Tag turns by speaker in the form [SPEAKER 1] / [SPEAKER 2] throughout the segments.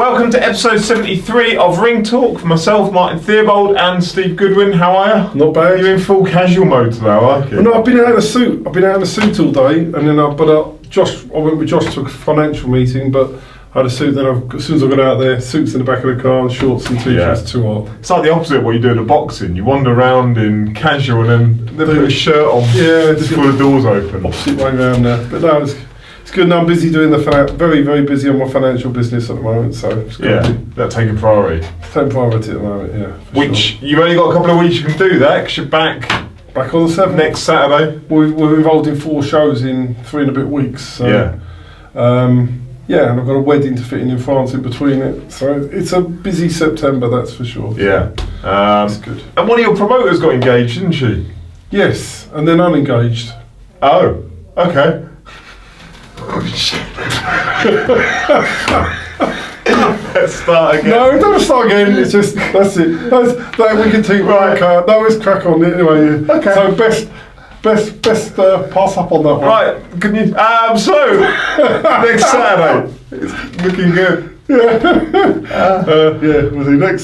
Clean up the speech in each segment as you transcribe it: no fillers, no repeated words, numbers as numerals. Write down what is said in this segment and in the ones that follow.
[SPEAKER 1] Welcome to episode 73 of Ring Talk for myself, Martin Theobald, and Steve Goodwin. How are you?
[SPEAKER 2] Not bad.
[SPEAKER 1] You're in full casual mode today, I like it.
[SPEAKER 2] Well, no, I've been out in a suit. I've been out in a suit all day, and then I went with Josh to a financial meeting, but I had a suit. Then as soon as I got out there, suits in the back of the car, and shorts and t-shirts. Too hot.
[SPEAKER 1] It's like the opposite of what you do in boxing. You wander around in casual and then put a shirt on.
[SPEAKER 2] Yeah,
[SPEAKER 1] just before the doors open.
[SPEAKER 2] Opposite way around there. But no, it's good. Now I'm busy doing very, very busy on my financial business at the moment. So it's
[SPEAKER 1] that's taking priority.
[SPEAKER 2] Taking priority at the moment. Yeah.
[SPEAKER 1] Which you've only got a couple of weeks you can do that because you're back
[SPEAKER 2] on the 7th
[SPEAKER 1] next Saturday.
[SPEAKER 2] We're involved in 4 shows in 3 and a bit weeks. So, and I've got a wedding to fit in France in between it. So it's a busy September, that's for sure.
[SPEAKER 1] Yeah.
[SPEAKER 2] That's good.
[SPEAKER 1] And one of your promoters got engaged, didn't she?
[SPEAKER 2] Yes, and then unengaged.
[SPEAKER 1] Oh, okay. Oh shit. Let's start again.
[SPEAKER 2] No, don't start again. It's just, that's it. That we can take right. No, let's crack on anyway.
[SPEAKER 1] Okay.
[SPEAKER 2] So best pass up on that one.
[SPEAKER 1] Right, can you? So next Saturday, it's looking good.
[SPEAKER 2] Next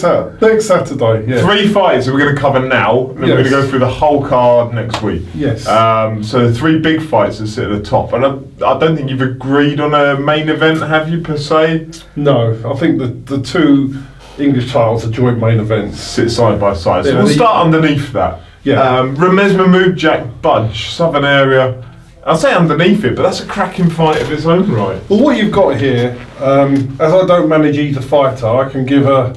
[SPEAKER 2] Saturday. Yeah.
[SPEAKER 1] 3 fights that we're going to cover now, and then we're going to go through the whole card next week.
[SPEAKER 2] Yes.
[SPEAKER 1] So the 3 big fights that sit at the top, and I don't think you've agreed on a main event, have you, per se?
[SPEAKER 2] No, I think the 2 English titles are joint main events.
[SPEAKER 1] Sit side by side. So
[SPEAKER 2] Yeah,
[SPEAKER 1] we'll start underneath that.
[SPEAKER 2] Yeah.
[SPEAKER 1] Ramez, Mahmood, Jack, Budge, Southern area. I'll say underneath it, but that's a cracking fight of its own right.
[SPEAKER 2] Well, what you've got here, as I don't manage either fighter, I can give a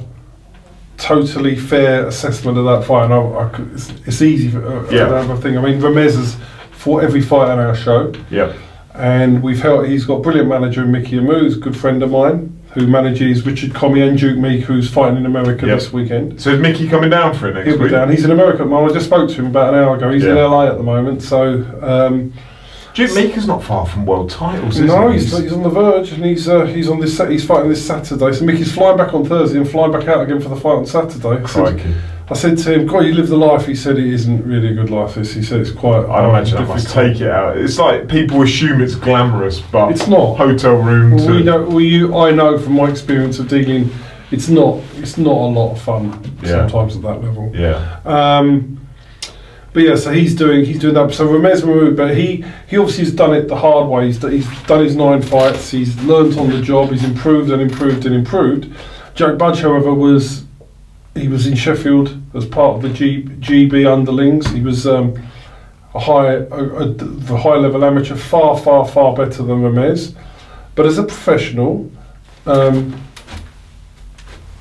[SPEAKER 2] totally fair assessment of that fight. And it's easy for another thing. I mean, Ramez has fought every fight on our show.
[SPEAKER 1] Yeah.
[SPEAKER 2] And he's got a brilliant manager in Mickey Amu, who's a good friend of mine, who manages Richard Comey and Duke Meek, who's fighting in America this weekend.
[SPEAKER 1] So is Mickey coming down for it next week?
[SPEAKER 2] He'll be down. He's in America. I just spoke to him about an hour ago. He's in LA at the moment. So
[SPEAKER 1] Duke Meek is not far from world titles, is
[SPEAKER 2] no,
[SPEAKER 1] he?
[SPEAKER 2] he's on the verge, and he's on this. He's fighting this Saturday. So Mickey's flying back on Thursday and flying back out again for the fight on Saturday. I said to him, "God, you live the life." He said, "It isn't really a good life." He said, "It's quite."
[SPEAKER 1] I'd imagine I must take it out. It's like people assume it's glamorous, but
[SPEAKER 2] it's not.
[SPEAKER 1] Hotel rooms.
[SPEAKER 2] I know from my experience of dealing, it's not a lot of fun sometimes at that level.
[SPEAKER 1] Yeah.
[SPEAKER 2] But yeah, so he's doing that. So Ramez Mahmood, but he obviously has done it the hard way. He's done his 9 fights. He's learnt on the job. He's improved and improved and improved. Jack Budge, however, was in Sheffield as part of the GB underlings. He was the high level amateur, far better than Ramez. But as a professional,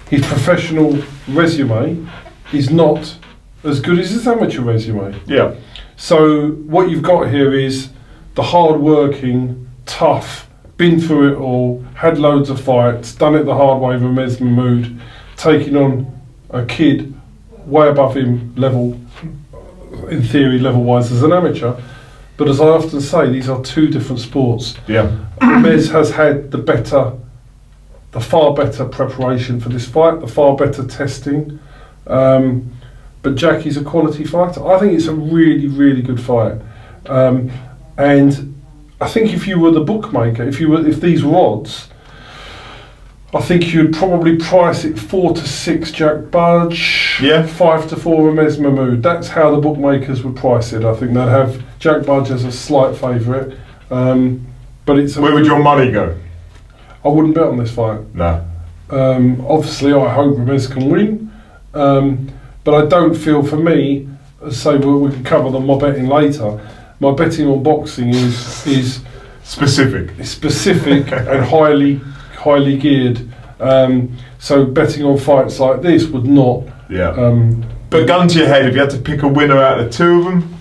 [SPEAKER 2] his professional resume is not as good as his amateur resume.
[SPEAKER 1] Yeah.
[SPEAKER 2] So what you've got here is the hard-working, tough, been through it all, had loads of fights, done it the hard way. Ramez Mahmood, taking on a kid way above him level, in theory, level-wise as an amateur. But as I often say, these are 2 different sports.
[SPEAKER 1] Yeah.
[SPEAKER 2] Ramez has had the far better preparation for this fight, the far better testing. But Jackie's a quality fighter. I think it's a really, really good fight. And I think if you were the bookmaker, if these were odds, I think you'd probably price it 4-6 Jack Budge, 5-4 Ramez Mahmood. That's how the bookmakers would price it. I think they'd have Jack Budge as a slight favourite. But it's
[SPEAKER 1] where would your money go?
[SPEAKER 2] I wouldn't bet on this fight.
[SPEAKER 1] No.
[SPEAKER 2] Obviously, I hope Ramez can win. But I don't feel, for me, say we can cover my betting later. My betting on boxing is
[SPEAKER 1] specific.
[SPEAKER 2] It's specific and highly geared. So betting on fights like this would not.
[SPEAKER 1] Yeah. But gun to your head, if you had to pick a winner out of the 2 of them,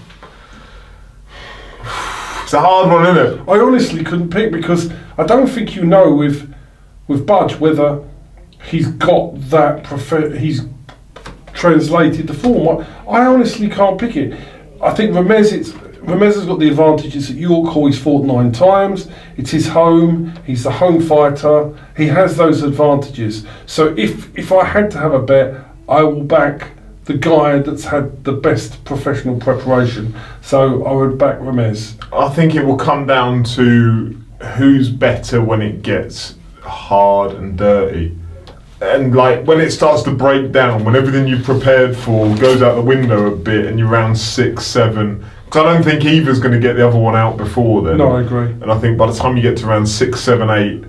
[SPEAKER 1] it's a hard one, isn't it?
[SPEAKER 2] I honestly couldn't pick, because I don't think you know with Budge whether he's got that he's translated the form. I honestly can't pick it. I think Ramez has got the advantages at York Hall. He's fought 9 times. It's his home. He's the home fighter. He has those advantages. So if I had to have a bet, I will back the guy that's had the best professional preparation. So I would back Ramez.
[SPEAKER 1] I think it will come down to who's better when it gets hard and dirty. and like when it starts to break down, when everything you've prepared for goes out the window a bit, and you're around 6, 7. Because I don't think either's going to get the other one out before then.
[SPEAKER 2] No, I agree.
[SPEAKER 1] And I think by the time you get to around 6, 7, 8,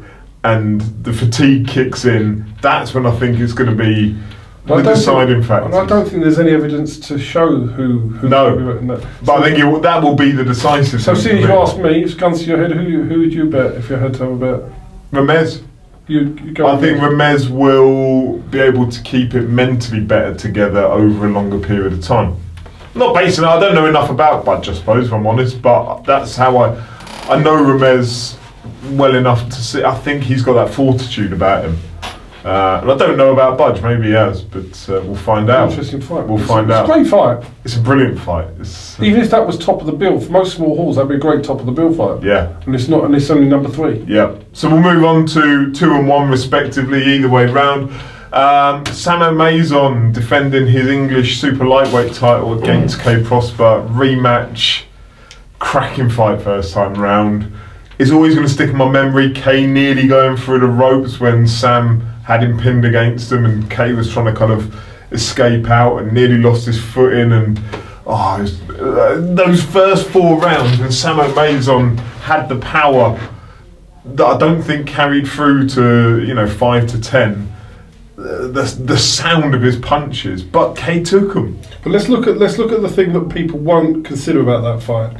[SPEAKER 1] and the fatigue kicks in, that's when I think it's going to be the deciding factor.
[SPEAKER 2] And I don't think there's any evidence to show who.
[SPEAKER 1] No. But I think that will be the decisive.
[SPEAKER 2] So, seeing as you asked me, it's guns to your head. Who would you bet if you had to have a bet?
[SPEAKER 1] Ramez.
[SPEAKER 2] You go.
[SPEAKER 1] I think Ramez will be able to keep it mentally better together over a longer period of time. Not basing it, I don't know enough about Budge, I suppose, if I'm honest, but that's how I know Ramez well enough to see. I think he's got that fortitude about him. And I don't know about Budge, maybe he has, but we'll find out.
[SPEAKER 2] Interesting fight.
[SPEAKER 1] We'll find out.
[SPEAKER 2] It's a great fight.
[SPEAKER 1] It's a brilliant fight.
[SPEAKER 2] Even if that was top of the bill, for most small halls, that'd be a great top of the bill fight.
[SPEAKER 1] Yeah.
[SPEAKER 2] And it's not, and it's only number 3.
[SPEAKER 1] Yeah. So we'll move on to 2 and 1 respectively, either way round. Samo Mason defending his English super lightweight title against K Prosper. Rematch. Cracking fight first time round. It's always going to stick in my memory. K nearly going through the ropes when Sam had him pinned against him, and K was trying to kind of escape out and nearly lost his footing. And those first 4 rounds when Samo Mason had the power that I don't think carried through to 5 to 10. The sound of his punches, but K took them.
[SPEAKER 2] But let's look at the thing that people won't consider about that fight.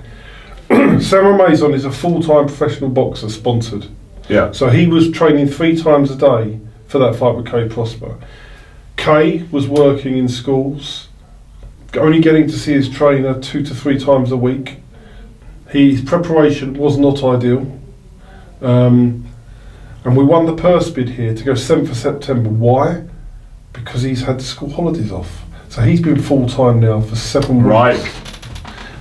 [SPEAKER 2] Samo Mason is a full-time professional boxer, sponsored.
[SPEAKER 1] Yeah.
[SPEAKER 2] So he was training 3 times a day for that fight with K Prosper. K was working in schools, only getting to see his trainer 2 to 3 times a week. His preparation was not ideal. And we won the purse bid here to go 7th of September. Why? Because he's had the school holidays off. So he's been full-time now for 7 weeks.
[SPEAKER 1] Right.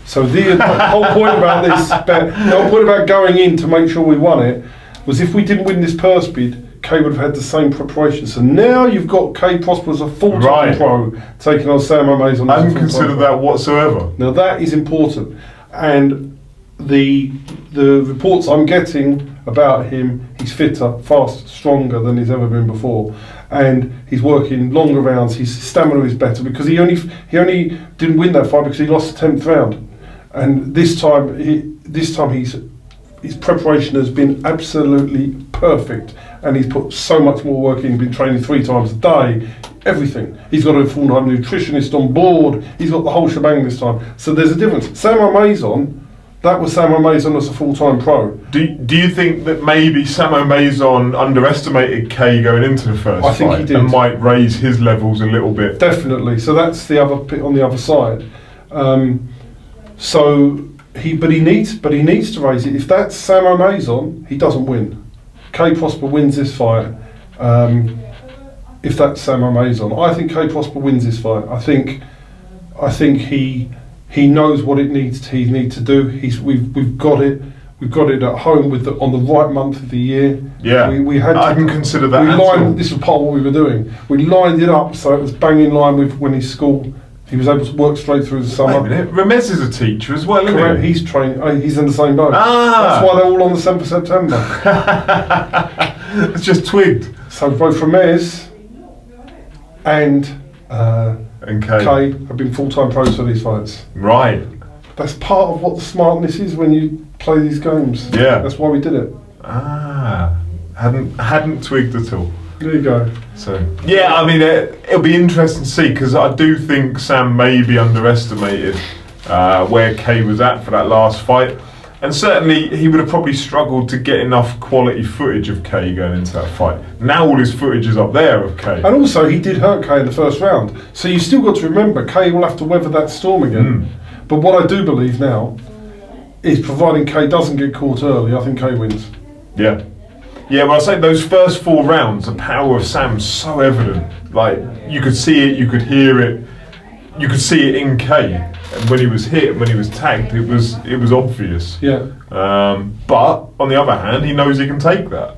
[SPEAKER 2] So the whole point about this, the whole point about going in to make sure we won it, was if we didn't win this purse bid, K would have had the same preparation. So now you've got K Prosper as a full-time pro taking on Samo Mason.
[SPEAKER 1] I hadn't considered that whatsoever.
[SPEAKER 2] Now that is important. And the reports I'm getting about him, he's fitter, faster, stronger than he's ever been before, and he's working longer rounds. His stamina is better because he only didn't win that fight because he lost the 10th round, and this time his preparation has been absolutely perfect, and he's put so much more work in. He's been training 3 times a day, everything. He's got a full-time nutritionist on board. He's got the whole shebang this time. So there's a difference. Samo Mason. That was Samo Mason as a full-time pro.
[SPEAKER 1] Do you think that maybe Samo Mason underestimated K going into the first
[SPEAKER 2] I think
[SPEAKER 1] fight
[SPEAKER 2] he did.
[SPEAKER 1] and might raise his levels a little bit?
[SPEAKER 2] Definitely. So that's the other bit on the other side. He needs to raise it. If that's Samo Mason, he doesn't win. K Prosper wins this fight. If that's Samo Mason, I think K Prosper wins this fight. I think he knows what it needs to do. We've got it. We've got it at home on the right month of the year.
[SPEAKER 1] Yeah, I can consider that.
[SPEAKER 2] This was part of what we were doing. We lined it up so it was bang in line with when his school. He was able to work straight through the summer.
[SPEAKER 1] Wait a minute, Ramez is a teacher as well,
[SPEAKER 2] Correct.
[SPEAKER 1] isn't he?
[SPEAKER 2] He's training. He's in the same boat.
[SPEAKER 1] Ah.
[SPEAKER 2] That's why they're all on the 7th of September.
[SPEAKER 1] It's just twigged.
[SPEAKER 2] So both Ramez and K have been full-time pros for these fights.
[SPEAKER 1] Right.
[SPEAKER 2] That's part of what the smartness is when you play these games.
[SPEAKER 1] Yeah.
[SPEAKER 2] That's why we did it.
[SPEAKER 1] Hadn't twigged at all.
[SPEAKER 2] There you go.
[SPEAKER 1] So yeah, I mean it'll be interesting to see, because I do think Sam maybe underestimated where K was at for that last fight, and certainly he would have probably struggled to get enough quality footage of K going into that fight. Now all his footage is up there of K.
[SPEAKER 2] And also he did hurt K in the first round, so you still got to remember K will have to weather that storm again. But what I do believe now is, providing K doesn't get caught early, I think K wins.
[SPEAKER 1] Yeah. Yeah, well, I say those first 4 rounds, the power of Sam's so evident. Like, you could see it, you could hear it, you could see it in K. And when he was hit, when he was tagged, it was obvious.
[SPEAKER 2] Yeah.
[SPEAKER 1] But on the other hand, he knows he can take that.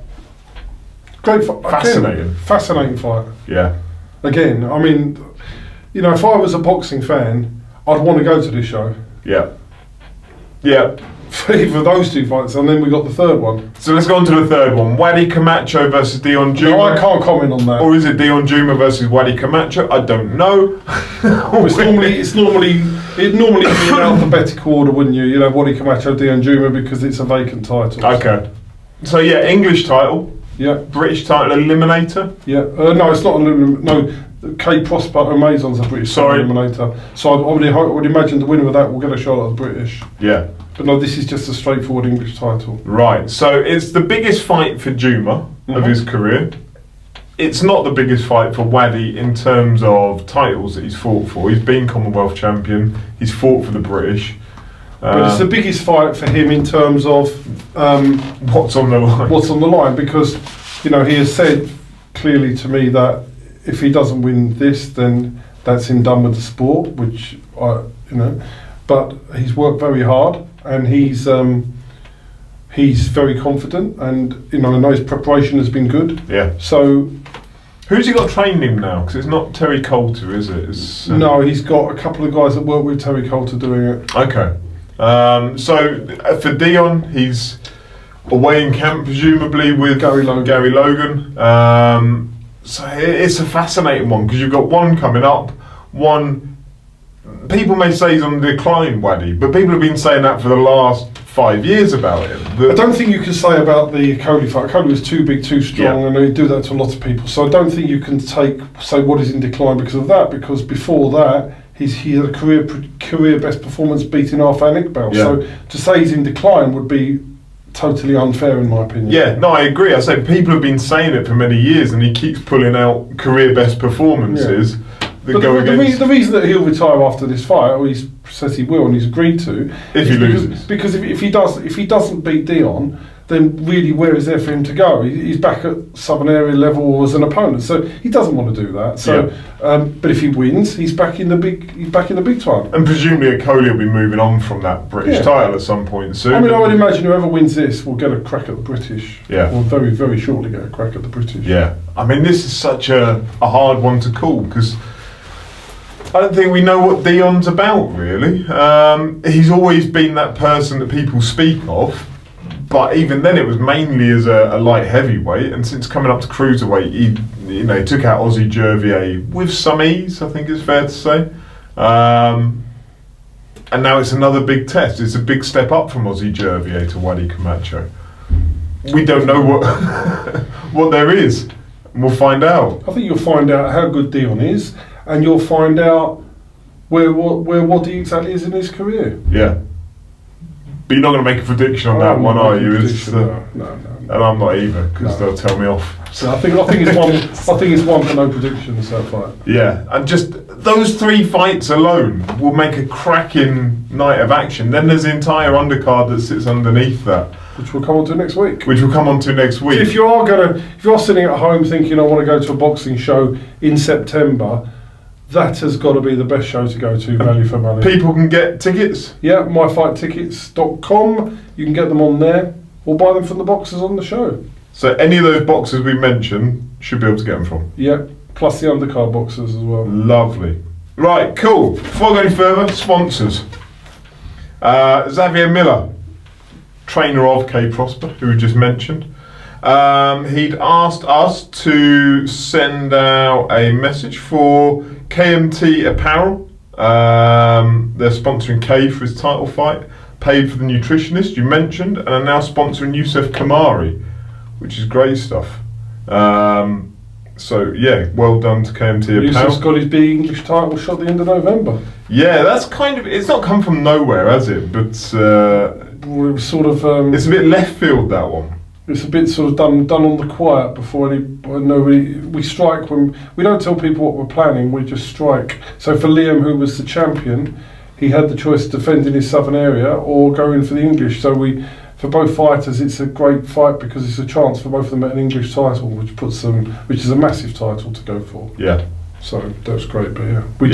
[SPEAKER 2] Great fight.
[SPEAKER 1] Fascinating.
[SPEAKER 2] Again, fascinating fight.
[SPEAKER 1] Yeah.
[SPEAKER 2] Again, I mean, if I was a boxing fan, I'd want to go to this show.
[SPEAKER 1] Yeah. Yeah.
[SPEAKER 2] for either of those two fights, and then we got the third one.
[SPEAKER 1] So let's go on to the third one. Wadi Camacho versus Deion Jumah.
[SPEAKER 2] No, I can't comment on that.
[SPEAKER 1] Or is it Deion Jumah versus Wadi Camacho? I don't know.
[SPEAKER 2] It normally be in alphabetical order, wouldn't you? You know, Wadi Camacho, Deion Jumah, because it's a vacant title.
[SPEAKER 1] Okay. So yeah, English title.
[SPEAKER 2] Yeah.
[SPEAKER 1] British title eliminator.
[SPEAKER 2] Yeah. No, it's not an no. K Prospere Amazon's a British eliminator. So I would imagine the winner of that will get a shot at the British.
[SPEAKER 1] Yeah.
[SPEAKER 2] But no, this is just a straightforward English title.
[SPEAKER 1] Right. So it's the biggest fight for Jumah of his career. It's not the biggest fight for Wadi in terms of titles that he's fought for. He's been Commonwealth champion. He's fought for the British.
[SPEAKER 2] But it's the biggest fight for him in terms of
[SPEAKER 1] what's on the line.
[SPEAKER 2] What's on the line? Because he has said clearly to me that if he doesn't win this, then that's him done with the sport. Which but he's worked very hard and he's very confident, and I know his preparation has been good.
[SPEAKER 1] Yeah.
[SPEAKER 2] So.
[SPEAKER 1] Who's he got training him now? Because it's not Terry Coulter, is it?
[SPEAKER 2] No, he's got a couple of guys that work with Terry Coulter doing it.
[SPEAKER 1] Okay. So for Deion, he's away in camp presumably with Gary Logan. So it's a fascinating one because you've got one coming up, one. People may say he's on the decline, Wadi, but people have been saying that for the last 5 years about him.
[SPEAKER 2] I don't think you can say about the Coley fight. Coley was too big, too strong, and they do that to lots of people. So I don't think you can say what is in decline because of that. Because before that, he had a career best performance beating Arfan Iqbal.
[SPEAKER 1] Yeah.
[SPEAKER 2] So to say he's in decline would be totally unfair in my opinion.
[SPEAKER 1] Yeah, no, I agree. I say people have been saying it for many years, and he keeps pulling out career best performances.
[SPEAKER 2] Yeah. But the reason that he'll retire after this fight, or he says he will, and he's agreed to,
[SPEAKER 1] if he loses,
[SPEAKER 2] because if he doesn't beat Deion, then really where is there for him to go? He's back at Southern Area level as an opponent, so he doesn't want to do that. So, but if he wins, he's back in the big time.
[SPEAKER 1] And presumably, Coley will be moving on from that British title at some point soon.
[SPEAKER 2] I mean, I would imagine whoever wins this will get a crack at the British.
[SPEAKER 1] Yeah,
[SPEAKER 2] or very, very shortly get a crack at the British.
[SPEAKER 1] Yeah, I mean, this is such a hard one to call because I don't think we know what Deion's about, really. He's always been that person that people speak of, but even then it was mainly as a light heavyweight, and since coming up to cruiserweight, he took out Ozzy Jervier with some ease, I think it's fair to say. And now it's another big test. It's a big step up from Ozzy Jervier to Wadi Camacho. We don't know what there is, and we'll find out.
[SPEAKER 2] I think you'll find out how good Deion is, and you'll find out where Wadi exactly is in his career.
[SPEAKER 1] Yeah. But you're not going to make a prediction on that one, are you?
[SPEAKER 2] No.
[SPEAKER 1] And I'm not either, because they'll tell me off.
[SPEAKER 2] So I think it's one for no predictions, that fight.
[SPEAKER 1] Yeah, and just those 3 fights alone will make a cracking night of action. Then there's the entire undercard that sits underneath that,
[SPEAKER 2] which we'll come on to next week.
[SPEAKER 1] So if
[SPEAKER 2] you are sitting at home thinking I want to go to a boxing show in September, that has got to be the best show to go to, value for money.
[SPEAKER 1] People can get tickets?
[SPEAKER 2] Yeah, myfighttickets.com. You can get them on there, or buy them from the boxers on the show.
[SPEAKER 1] So any of those boxers we mentioned should be able to get them from?
[SPEAKER 2] Yeah, plus the undercard boxers as well.
[SPEAKER 1] Lovely. Right, cool. Before I go any further, sponsors. Xavier Miller, trainer of K Prospere, who we just mentioned. He'd asked us to send out a message for KMT Apparel. They're sponsoring K for his title fight, paid for the nutritionist you mentioned, and are now sponsoring Youssef Kamari, which is great stuff. So yeah, well done to KMT Apparel.
[SPEAKER 2] Youssef's got his big English title shot at the end of November.
[SPEAKER 1] Yeah, that's it's not come from nowhere, has it? But
[SPEAKER 2] we're sort of
[SPEAKER 1] it's a bit left field, that one.
[SPEAKER 2] It's a bit sort of done on the quiet before nobody. We strike when we don't tell people what we're planning. We just strike. So for Liam, who was the champion, he had the choice of defending his Southern Area or going for the English. So for both fighters, it's a great fight because it's a chance for both of them at an English title, which is a massive title to go for.
[SPEAKER 1] Yeah.
[SPEAKER 2] So that's great, but yeah, we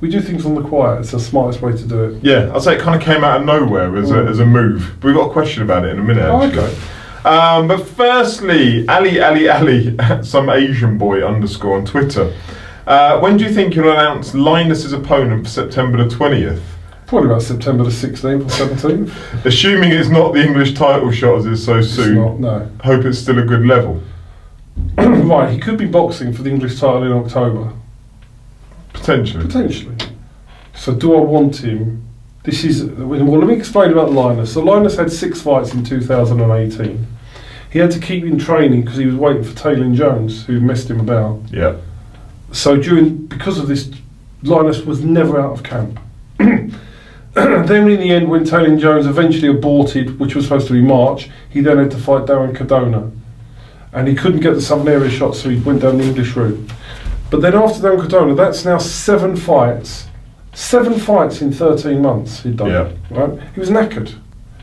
[SPEAKER 2] do things on the quiet. It's the smartest way to do it.
[SPEAKER 1] Yeah, I'd say it kind of came out of nowhere as a move. We've got a question about it in a minute.
[SPEAKER 2] Oh, okay.
[SPEAKER 1] But firstly, Ali, some Asian boy _ on Twitter. When do you think you'll announce Linus's opponent for September the 20th?
[SPEAKER 2] Probably about September the 16th or 17th.
[SPEAKER 1] Assuming it's not the English title shot as is so soon.
[SPEAKER 2] It's not, no.
[SPEAKER 1] Hope it's still a good level.
[SPEAKER 2] Right, he could be boxing for the English title in October.
[SPEAKER 1] Potentially.
[SPEAKER 2] Potentially. So do I want him? This is, well, let me explain about Linus. So Linus had 6 fights in 2018. He had to keep in training because he was waiting for Taylor Jones, who messed him about.
[SPEAKER 1] Yeah.
[SPEAKER 2] So because of this, Linus was never out of camp. Then in the end, when Taylor Jones eventually aborted, which was supposed to be March, he then had to fight Darren Cardona. And he couldn't get the Southern Area shot, so he went down the English route. But then after Darren Cardona, that's now 7 fights. 7 fights in 13 months he'd done.
[SPEAKER 1] Yeah.
[SPEAKER 2] Right? He was knackered.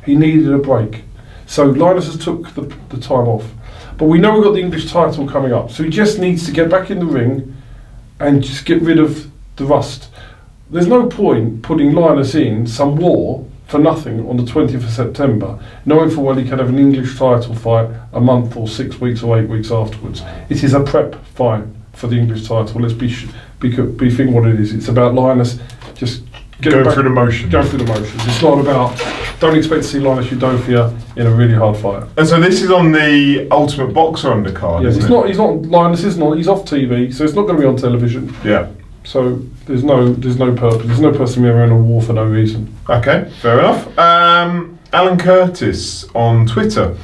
[SPEAKER 2] He needed a break. So Linus has took the time off. But we know we've got the English title coming up. So he just needs to get back in the ring and just get rid of the rust. There's no point putting Linus in some war for nothing on the 20th of September, knowing for well he can have an English title fight a month or 6 weeks or 8 weeks afterwards. It is a prep fight for the English title. Let's be thinking what it is. It's about Linus just
[SPEAKER 1] Going through the motions.
[SPEAKER 2] Going through the motions. It's not about, don't expect to see Linus Udofia in a really hard fight.
[SPEAKER 1] And so this is on the Ultimate Boxer undercard,
[SPEAKER 2] Yes,
[SPEAKER 1] isn't it?
[SPEAKER 2] he's not, Linus is not, he's off TV, so it's not going to be on television.
[SPEAKER 1] Yeah.
[SPEAKER 2] So there's no purpose. There's no person we're in a war for no reason.
[SPEAKER 1] Okay, fair enough. Alan Curtis on Twitter.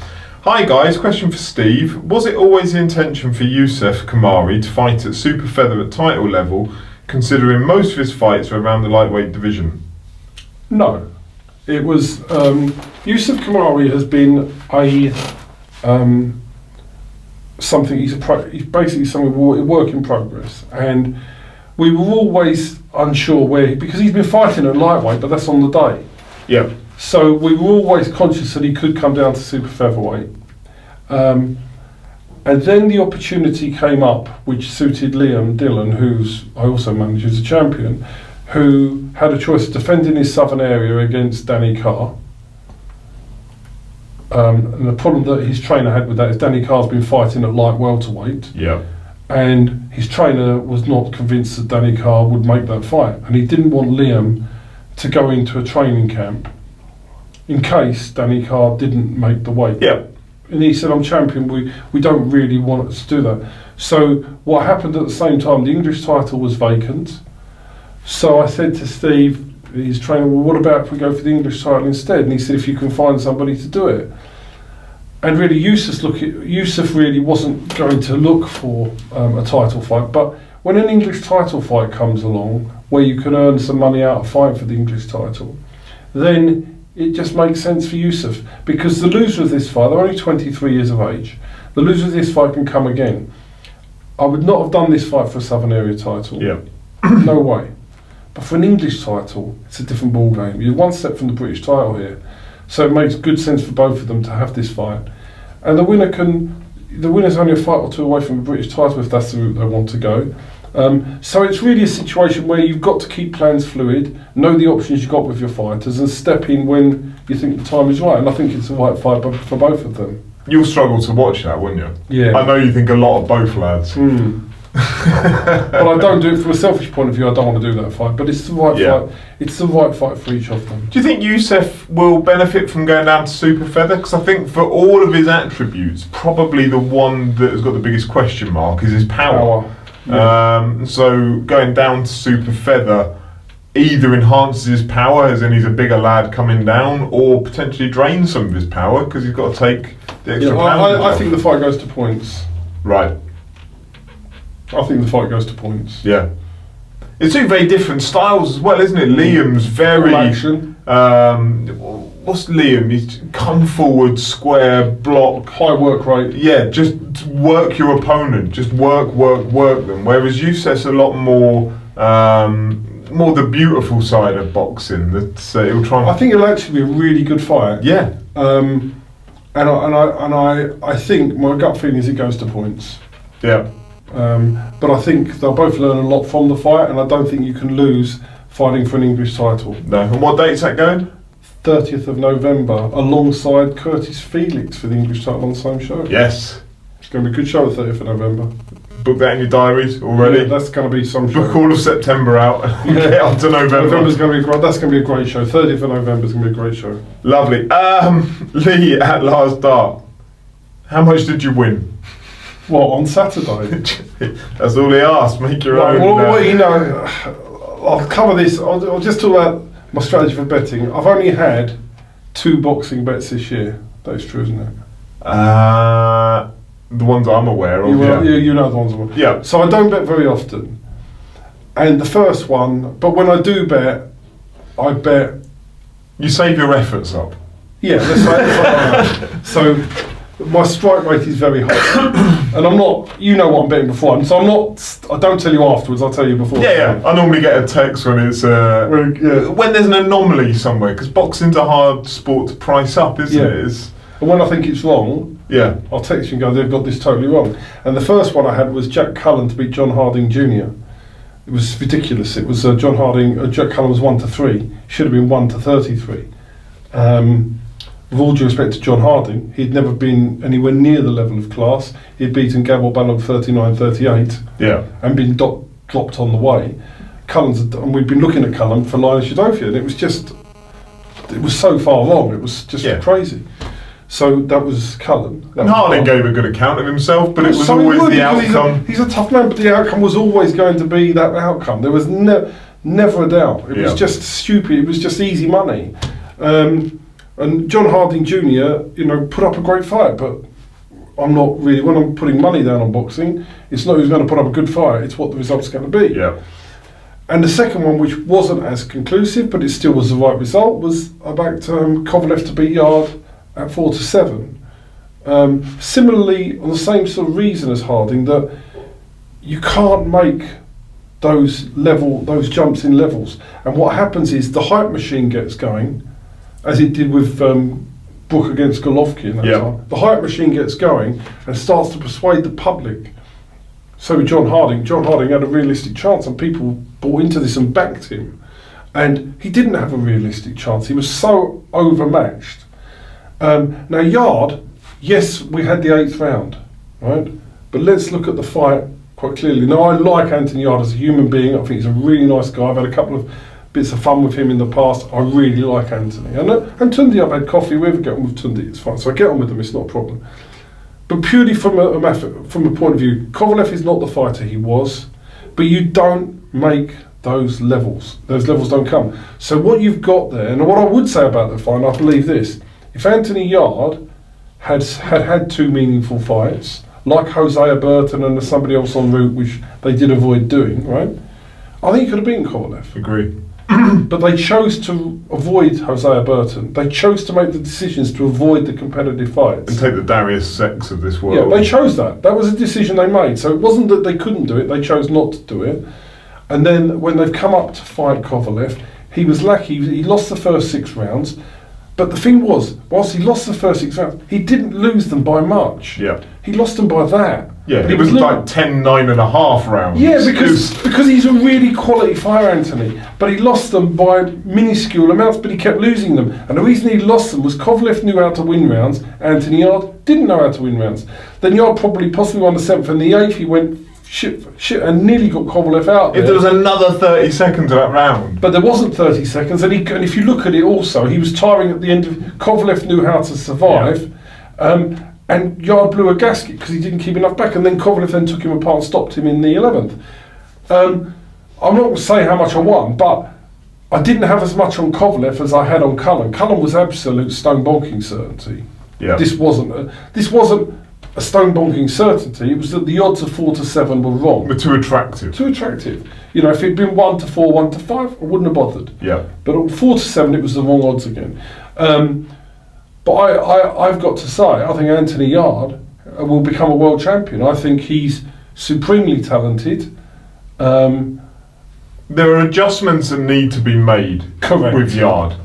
[SPEAKER 1] Hi guys, question for Steve. Was it always the intention for Youssef Kamari to fight at super featherweight title level, considering most of his fights were around the lightweight division?
[SPEAKER 2] No. It was, Youssef Kamari has been something, he's basically something, a work in progress. And we were always unsure where, because he's been fighting at lightweight, but that's on the day.
[SPEAKER 1] Yeah.
[SPEAKER 2] So we were always conscious that he could come down to super featherweight. And then the opportunity came up, which suited Liam Dillon, who's I also manage as a champion, who had a choice of defending his southern area against Danny Carr. And the problem that his trainer had with that is Danny Carr's been fighting at light welterweight.
[SPEAKER 1] Yeah.
[SPEAKER 2] And his trainer was not convinced that Danny Carr would make that fight. And he didn't want Liam to go into a training camp in case Danny Carr didn't make the weight.
[SPEAKER 1] Yeah.
[SPEAKER 2] And he said, I'm champion, we don't really want us to do that. So what happened at the same time, the English title was vacant. So I said to Steve, his trainer, well, what about if we go for the English title instead? And he said, if you can find somebody to do it. And really, Youssef really wasn't going to look for a title fight. But when an English title fight comes along, where you can earn some money out of fighting for the English title, then it just makes sense for Youssef. Because the loser of this fight, they're only 23 years of age, the loser of this fight can come again. I would not have done this fight for a Southern Area title.
[SPEAKER 1] Yeah.
[SPEAKER 2] No way. But for an English title, it's a different ball game. You're one step from the British title here. So it makes good sense for both of them to have this fight. And the winner's only a fight or two away from the British title if that's the route they want to go. So it's really a situation where you've got to keep plans fluid, know the options you've got with your fighters, and step in when you think the time is right. And I think it's the right fight for both of them.
[SPEAKER 1] You'll struggle to watch that, wouldn't you?
[SPEAKER 2] Yeah.
[SPEAKER 1] I know you think a lot of both lads.
[SPEAKER 2] Well, I don't do it from a selfish point of view. I don't want to do that fight, but it's the right fight. It's the right fight for each of them.
[SPEAKER 1] Do you think Youssef will benefit from going down to super feather? Because I think for all of his attributes, probably the one that has got the biggest question mark is his power.
[SPEAKER 2] Yeah.
[SPEAKER 1] So going down to super feather either enhances his power, as in he's a bigger lad coming down, or potentially drains some of his power because he's got to take the extra poundage.
[SPEAKER 2] I think the fight goes to points.
[SPEAKER 1] Right.
[SPEAKER 2] I think the fight goes to points.
[SPEAKER 1] Yeah. It's two very different styles as well, isn't it? Liam's very...
[SPEAKER 2] action.
[SPEAKER 1] What's Liam? He's come forward, square, block.
[SPEAKER 2] High work rate.
[SPEAKER 1] Yeah, just work your opponent. Just work them. Whereas Youssef's a lot more the beautiful side of boxing. That he'll try and...
[SPEAKER 2] I think it'll actually be a really good fight.
[SPEAKER 1] Yeah.
[SPEAKER 2] And I think my gut feeling is it goes to points.
[SPEAKER 1] Yeah.
[SPEAKER 2] But I think they'll both learn a lot from the fight, and I don't think you can lose fighting for an English title.
[SPEAKER 1] No. And what date's that going?
[SPEAKER 2] 30th of November, alongside Curtis Felix for the English title on the same show.
[SPEAKER 1] Yes.
[SPEAKER 2] It's going to be a good show the 30th of November.
[SPEAKER 1] Book that in your diaries already.
[SPEAKER 2] Yeah, that's going to be some show.
[SPEAKER 1] Book all of September out. Get on to November.
[SPEAKER 2] November's going to be great. That's going to be a great show. 30th of November is going to be a great show.
[SPEAKER 1] Lovely. Lee, at last dart, how much did you win?
[SPEAKER 2] What, on Saturday?
[SPEAKER 1] That's all he asked. Make your own.
[SPEAKER 2] Well, you know, I'll cover this. I'll just talk about my strategy for betting. I've only had 2 boxing bets this year. That is true, isn't it?
[SPEAKER 1] The ones I'm aware of.
[SPEAKER 2] You know the ones I'm aware of.
[SPEAKER 1] Yeah.
[SPEAKER 2] So I don't bet very often. And the first one, but when I do bet, I bet.
[SPEAKER 1] You save your efforts up.
[SPEAKER 2] Yeah, let's say that. So my strike rate is very high, and I'm not. You know what I'm betting before, so I'm not. I don't tell you afterwards. I'll tell you before.
[SPEAKER 1] Yeah. I normally get a text when it's when there's an anomaly somewhere, because boxing's a hard sport to price up, isn't it?
[SPEAKER 2] And when I think it's wrong, I'll text you and go, they've got this totally wrong. And the first one I had was Jack Cullen to beat John Harding Jr. It was ridiculous. It was Jack Cullen was 1-3. Should have been 1-33. With all due respect to John Harding, he'd never been anywhere near the level of class. He'd beaten Gabor Balog 39-38 and been dropped on the way. And we'd been looking at Cullen for Linus Udofia, and it was so far wrong. It was just crazy. So that was Cullen.
[SPEAKER 1] And Harding gave a good account of himself, but it was always the outcome.
[SPEAKER 2] He's a tough man, but the outcome was always going to be that outcome. There was never a doubt. It was just stupid. It was just easy money. And John Harding Jr., put up a great fight, but I'm not really, when I'm putting money down on boxing, it's not who's going to put up a good fight, it's what the result's going to be.
[SPEAKER 1] Yeah.
[SPEAKER 2] And the second one, which wasn't as conclusive, but it still was the right result, was I backed Kovalev to beat Yard at 4-7. Similarly, on the same sort of reason as Harding, that you can't make those jumps in levels. And what happens is the hype machine gets going, as it did with Brook against Golovkin. Time. The hype machine gets going and starts to persuade the public. So with John Harding had a realistic chance, and people bought into this and backed him. And he didn't have a realistic chance. He was so overmatched. Now Yard, yes, we had the 8th round, right? But let's look at the fight quite clearly. Now I like Anthony Yard as a human being. I think he's a really nice guy. I've had a couple of bits of fun with him in the past. I really like Anthony. And Tundi I've had coffee with. Get on with Tundi, it's fine. So I get on with them, it's not a problem. But purely from a point of view, Kovalev is not the fighter he was, but you don't make those levels. Those levels don't come. So what you've got there, and what I would say about the fight, and I believe this, if Anthony Yard had 2 meaningful fights, like Hosea Burton and there's somebody else en route, which they did avoid doing, right? I think he could have beaten Kovalev.
[SPEAKER 1] Agree.
[SPEAKER 2] But they chose to avoid Hosea Burton. They chose to make the decisions to avoid the competitive fights.
[SPEAKER 1] And take the Darius Sex of this world.
[SPEAKER 2] Yeah, they chose that. That was a decision they made. So it wasn't that they couldn't do it, they chose not to do it. And then when they've come up to fight Kovalev, he was lucky. He lost the first 6 rounds. But the thing was, whilst he lost the first 6 rounds, he didn't lose them by much.
[SPEAKER 1] Yeah.
[SPEAKER 2] He lost them by that.
[SPEAKER 1] Yeah, it was like 10-9.5 rounds.
[SPEAKER 2] Yeah, because he's a really quality fighter, Anthony. But he lost them by minuscule amounts, but he kept losing them. And the reason he lost them was Kovalev knew how to win rounds, Anthony Yard didn't know how to win rounds. Then Yard possibly won the 7th, and the 8th he went shit and nearly got Kovalev out there.
[SPEAKER 1] If there was another 30 seconds of that round.
[SPEAKER 2] But there wasn't 30 seconds, and if you look at it also, he was tiring at the end of. Kovalev knew how to survive, and Yard blew a gasket because he didn't keep enough back, and then Kovalev then took him apart and stopped him in the 11th. I'm not going to say how much I won, but I didn't have as much on Kovalev as I had on Cullen. Cullen was absolute stone bonking certainty. Yeah. This wasn't a stone bonking certainty. It was that the odds of 4-7 were wrong.
[SPEAKER 1] But too attractive.
[SPEAKER 2] Too attractive. If it'd been 1-4, 1-5, I wouldn't have bothered.
[SPEAKER 1] Yeah.
[SPEAKER 2] But at 4-7, it was the wrong odds again. But I've got to say, I think Anthony Yard will become a world champion. I think he's supremely talented.
[SPEAKER 1] There are adjustments that need to be made.
[SPEAKER 2] Correct.
[SPEAKER 1] With Yard.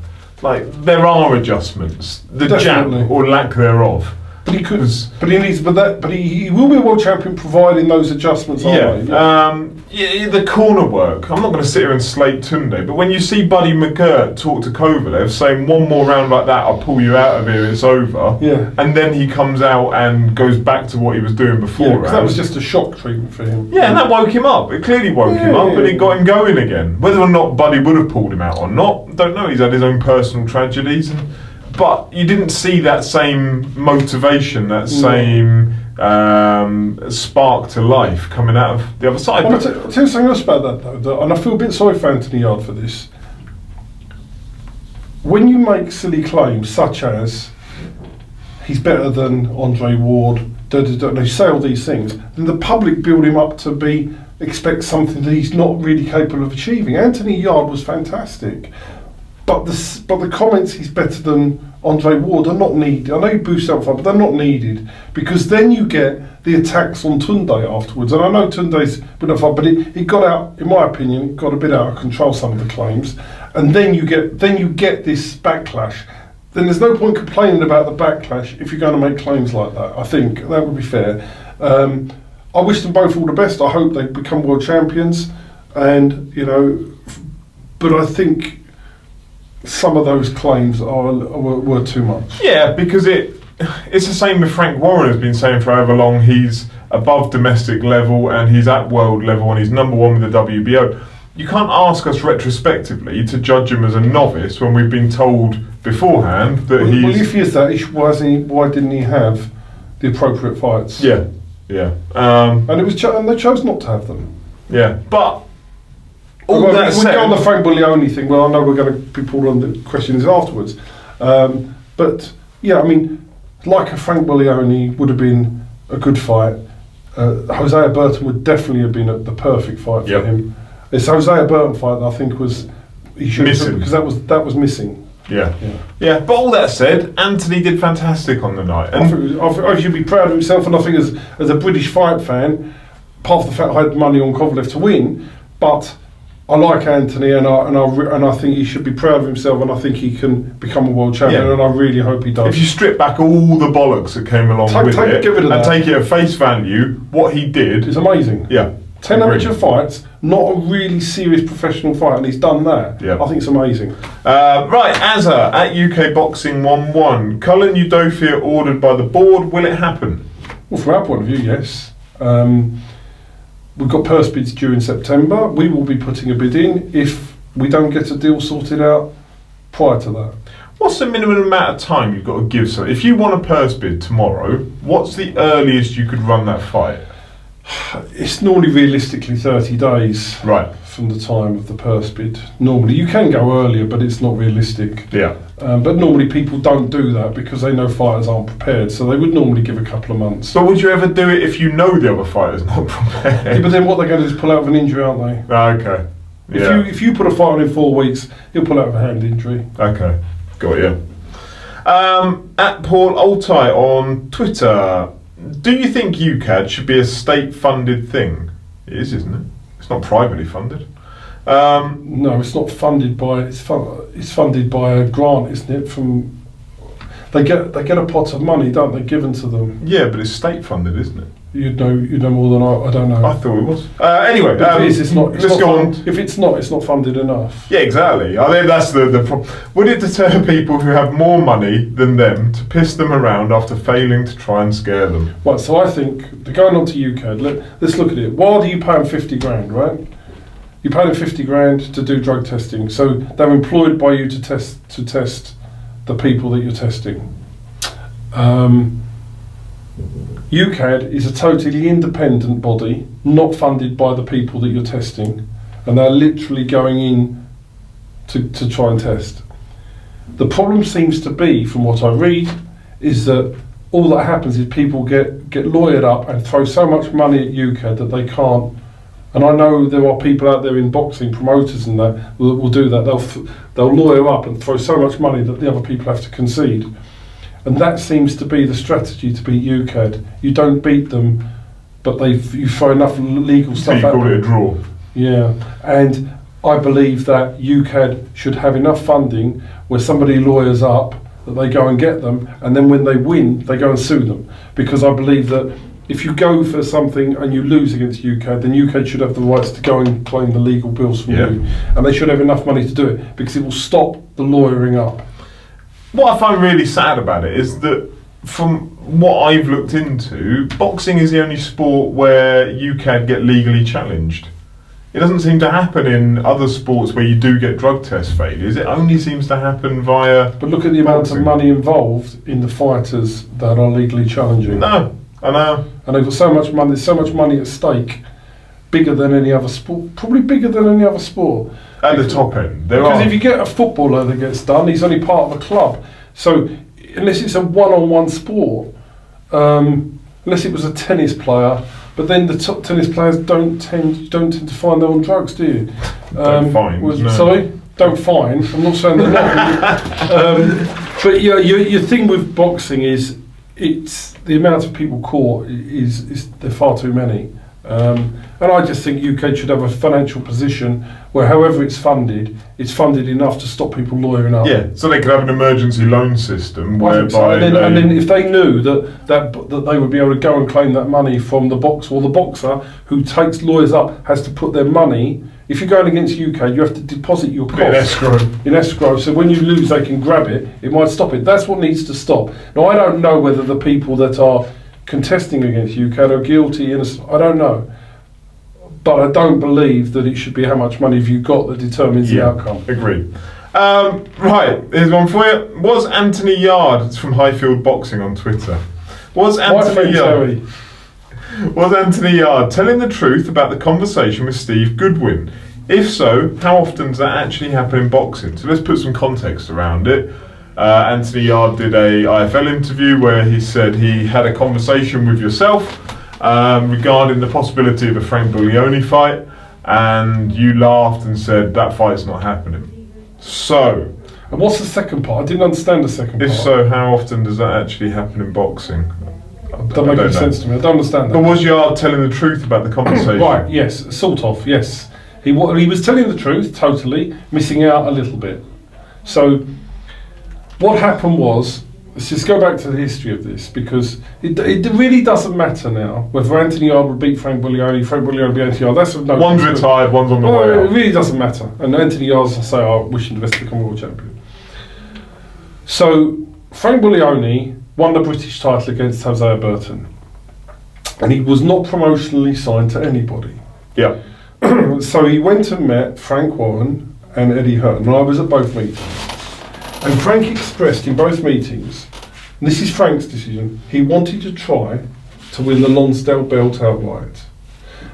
[SPEAKER 1] There are adjustments. The
[SPEAKER 2] Definitely.
[SPEAKER 1] jab, or lack thereof.
[SPEAKER 2] But he could. But he needs. But he will be a world champion providing those adjustments.
[SPEAKER 1] Yeah, the corner work. I'm not going to sit here and slate Tunde, but when you see Buddy McGirt talk to Kovalev saying one more round like that, I'll pull you out of here, it's over.
[SPEAKER 2] Yeah.
[SPEAKER 1] And then he comes out and goes back to what he was doing before.
[SPEAKER 2] Yeah, because that was just a shock treatment for him.
[SPEAKER 1] Yeah, and that woke him up. It clearly woke him up, and it got him going again. Whether or not Buddy would have pulled him out or not, don't know. He's had his own personal tragedies, but you didn't see that same motivation, that same spark to life coming out of the other side.
[SPEAKER 2] I'll tell you something else about that though, and I feel a bit sorry for Anthony Yard for this. When you make silly claims such as he's better than Andre Ward, and you say all these things, then the public build him up to expect something that he's not really capable of achieving. Anthony Yard was fantastic, but the comments he's better than Andre Ward are not needed. I know you boost up for, but they're not needed, because then you get the attacks on Tunde afterwards. And I know Tunde's been up for, but it got out, in my opinion, it got a bit out of control, some of the claims, and then you get this backlash. Then there's no point complaining about the backlash if you're going to make claims like that. I think that would be fair. I wish them both all the best. I hope they become world champions, and but I think some of those claims were too much.
[SPEAKER 1] Yeah, because it's the same with Frank Warren has been saying for however long. He's above domestic level and he's at world level and he's number one with the WBO. You can't ask us retrospectively to judge him as a novice when we've been told beforehand that he's...
[SPEAKER 2] Well, if he is that, why didn't he have the appropriate fights?
[SPEAKER 1] Yeah. And
[SPEAKER 2] they chose not to have them.
[SPEAKER 1] Yeah, but...
[SPEAKER 2] We go on the Frank Buglioni thing. Well, I know we're going to be pulled on the questions afterwards, but yeah, I mean, like a Frank Buglioni would have been a good fight. Hosea Burton would definitely have been the perfect fight for him. It's Hosea Burton fight that I think he should have, because that was missing.
[SPEAKER 1] Yeah. But all that said, Anthony did fantastic on the night. And
[SPEAKER 2] I should be proud of himself, and I think as a British fight fan, part of the fact I had money on Kovalev to win, but I like Anthony, and I think he should be proud of himself, and I think he can become a world champion, and I really hope he does.
[SPEAKER 1] If you strip back all the bollocks that came along with it and take it at face value, what he did
[SPEAKER 2] is amazing.
[SPEAKER 1] Yeah.
[SPEAKER 2] 10 amateur fights, not a really serious professional fight, and he's done that. Yeah. I think it's amazing.
[SPEAKER 1] Right, Azza at UK Boxing 1-1. Cullen Udofia ordered by the board. Will it happen?
[SPEAKER 2] Well, from our point of view, yes. We've got purse bids due in September. We will be putting a bid in if we don't get a deal sorted out prior to that.
[SPEAKER 1] What's the minimum amount of time you've got to give? So, if you want a purse bid tomorrow, what's the earliest you could run that fight?
[SPEAKER 2] It's normally realistically 30 days from the time of the purse bid. Normally, you can go earlier, but it's not realistic.
[SPEAKER 1] Yeah.
[SPEAKER 2] But normally people don't do that because they know fighters aren't prepared, so they would normally give a couple of months.
[SPEAKER 1] But would you ever do it if you know the other fighter's not prepared?
[SPEAKER 2] Yeah, but then what they're going to do is pull out of an injury, aren't they?
[SPEAKER 1] Okay.
[SPEAKER 2] If you put a fight on in 4 weeks, he'll pull out of a hand injury.
[SPEAKER 1] Okay. Got you. At Paul Altai on Twitter, do you think UCAD should be a state-funded thing? It is, isn't it? It's not privately funded.
[SPEAKER 2] No, it's not funded by. It's funded by a grant, isn't it? From they get a pot of money, don't they, given to them?
[SPEAKER 1] Yeah, but it's state-funded, isn't it?
[SPEAKER 2] You'd know more than I don't know.
[SPEAKER 1] I thought it was. Anyway,
[SPEAKER 2] it's not.
[SPEAKER 1] Let's go on.
[SPEAKER 2] If it's not funded enough.
[SPEAKER 1] Yeah, exactly. I think that's the problem. Would it deter people who have more money than them to piss them around after failing to try and scare them?
[SPEAKER 2] Right. So I think they're going on to UCAD. Let's look at it. Why do you pay them 50 grand, right? You pay them 50 grand to do drug testing. So they're employed by you to test the people that you're testing. UCAD is a totally independent body, not funded by the people that you're testing, and they're literally going in to try and test. The problem seems to be, from what I read, is that all that happens is people get lawyered up and throw so much money at UCAD that they can't. And I know there are people out there in boxing, promoters and that, will do that. They'll lawyer up and throw so much money that the other people have to concede. And that seems to be the strategy to beat UCAD. You don't beat them, but you throw enough legal stuff at them.
[SPEAKER 1] You call it a draw.
[SPEAKER 2] Yeah, and I believe that UCAD should have enough funding where somebody lawyers up that they go and get them, and then when they win, they go and sue them. Because I believe that if you go for something and you lose against UK, then UK should have the rights to go and claim the legal bills from you, and they should have enough money to do it, because it will stop the lawyering up.
[SPEAKER 1] What I find really sad about it is that, from what I've looked into, boxing is the only sport where you can get legally challenged. It doesn't seem to happen in other sports where you do get drug test failures. It only seems to happen via.
[SPEAKER 2] But look at the amount of money involved in the fighters that are legally challenging.
[SPEAKER 1] No, I know.
[SPEAKER 2] And they've got so much money. There's so much money at stake, bigger than any other sport. Probably bigger than any other sport.
[SPEAKER 1] At the top end,
[SPEAKER 2] because if you get a footballer that gets done, he's only part of a club. So unless it's a one-on-one sport, unless it was a tennis player. But then the top tennis players don't tend to find they're on drugs, do you?
[SPEAKER 1] Don't find. No.
[SPEAKER 2] Sorry, don't find. I'm not saying they're not. But yeah, your thing with boxing is it's the amount of people caught is they're far too many. And I just think UK should have a financial position where, however it's funded enough to stop people lawyering up.
[SPEAKER 1] Yeah, so they could have an emergency loan system whereby.
[SPEAKER 2] And then if they knew that they would be able to go and claim that money from the boxer, or the boxer who takes lawyers up has to put their money. If you're going against UK, you have to deposit your costs in escrow. So when you lose, they can grab it. It might stop it. That's what needs to stop. Now, I don't know whether the people that are contesting against UK are guilty, innocent. I don't know. But I don't believe that it should be how much money have you got that determines the outcome.
[SPEAKER 1] Agreed. Right, here's one for you. Was Anthony Yard, it's from Highfield Boxing on Twitter. Was Anthony Yard telling the truth about the conversation with Steve Goodwin? If so, how often does that actually happen in boxing? So let's put some context around it. Anthony Yard did a IFL interview where he said he had a conversation with yourself regarding the possibility of a Frank Buglioni fight, and you laughed and said that fight's not happening. So,
[SPEAKER 2] and what's the second part? I didn't understand the second part.
[SPEAKER 1] If so, how often does that actually happen in boxing?
[SPEAKER 2] Doesn't make any sense to me. I don't understand that.
[SPEAKER 1] But was Yard telling the truth about the conversation?
[SPEAKER 2] Right, yes, sort of, yes. He was telling the truth, totally, missing out a little bit. So, what happened was, let's just go back to the history of this, because it really doesn't matter now whether Anthony Yard would beat Frank Buglioni would beat Anthony Yard. That's no.
[SPEAKER 1] One's retired, one's on the way
[SPEAKER 2] out. It really doesn't matter. And Anthony Yard's, I say, I wish him the best to become world champion. So, Frank Buglioni won the British title against Hosea Burton, and he was not promotionally signed to anybody.
[SPEAKER 1] Yeah.
[SPEAKER 2] So he went and met Frank Warren and Eddie Hearn, and I was at both meetings. And Frank expressed in both meetings, and this is Frank's decision, he wanted to try to win the Lonsdale belt outright.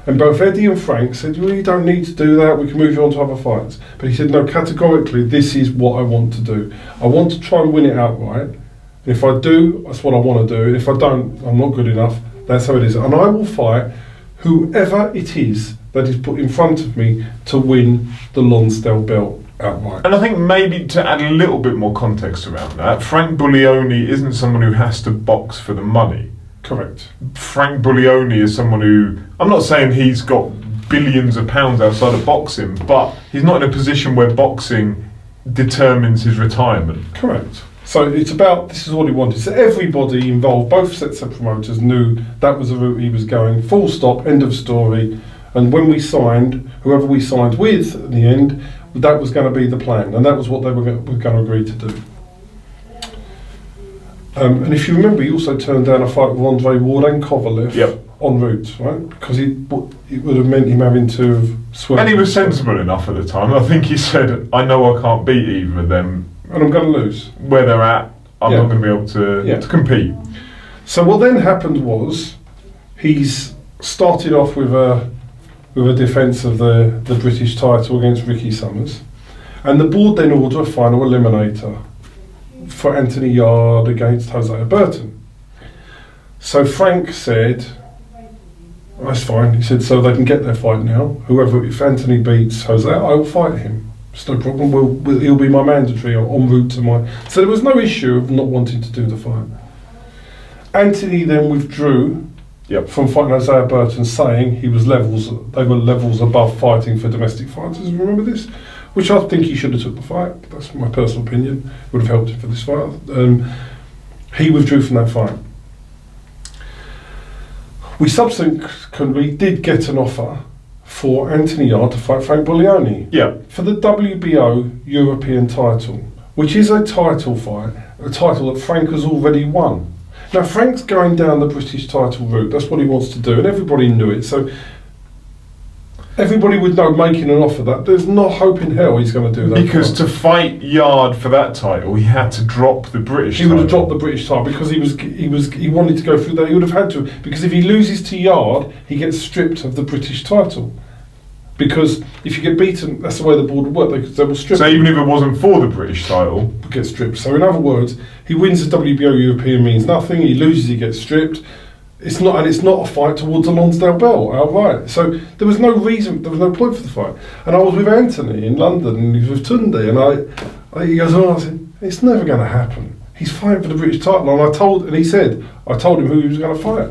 [SPEAKER 2] And both Eddie and Frank said, well, you don't need to do that, we can move you on to other fights. But he said, no, categorically, this is what I want to do. I want to try and win it outright. And if I do, that's what I want to do. And if I don't, I'm not good enough. That's how it is. And I will fight whoever it is that is put in front of me to win the Lonsdale belt outright.
[SPEAKER 1] And I think maybe to add a little bit more context around that, Frank Buglioni isn't someone who has to box for the money.
[SPEAKER 2] Correct.
[SPEAKER 1] Frank Buglioni is someone who, I'm not saying he's got billions of pounds outside of boxing, but he's not in a position where boxing determines his retirement.
[SPEAKER 2] Correct. So it's about, this is what he wanted. So everybody involved, both sets of promoters knew that was the route he was going. Full stop, end of story. And when we signed, whoever we signed with in the end, that was going to be the plan. And that was what they were going to agree to do. And if you remember, he also turned down a fight with Andre Ward and Kovalev en route, right? Because it would have meant him having to have swerved.
[SPEAKER 1] And he was sensible enough at the time. I think he said, I know I can't beat either of them.
[SPEAKER 2] And I'm going to lose.
[SPEAKER 1] Where they're at, I'm not going to be able to compete.
[SPEAKER 2] So what then happened was, he's started off with a defence of the British title against Ricky Summers. And the board then ordered a final eliminator for Anthony Yard against Hosea Burton. So Frank said, that's fine. He said, so they can get their fight now. Whoever, if Anthony beats Hosea, I will fight him. It's no problem. He'll be my mandatory en route to my. So there was no issue of not wanting to do the fight. Anthony then withdrew from fighting Hosea Burton, saying they were levels above fighting for domestic fighters. Remember this? which I think he should have took the fight. But that's my personal opinion. It would have helped him for this fight. He withdrew from that fight. We subsequently did get an offer for Anthony Yarde to fight Frank Buglioni for the WBO European title, which is a title fight, a title that Frank has already won. Now Frank's going down the British title route, that's what he wants to do, and everybody knew it, so everybody would know making an offer that there's not hope in hell he's going to do that.
[SPEAKER 1] Because to fight Yarde for that title, he had to drop the British title.
[SPEAKER 2] He would have dropped the British title because he wanted to go through that. He would have had to, because if he loses to Yarde, he gets stripped of the British title. Because if you get beaten, that's the way the board would work. They will strip.
[SPEAKER 1] So even if it wasn't for the British title,
[SPEAKER 2] get stripped. So in other words, he wins the WBO European means nothing. He loses, he gets stripped. It's not a fight towards a Lonsdale belt outright. So there was no reason, there was no point for the fight. And I was with Anthony in London, and he was with Tunde, and he goes, I said, it's never going to happen. He's fighting for the British title, and I told him who he was going to fight.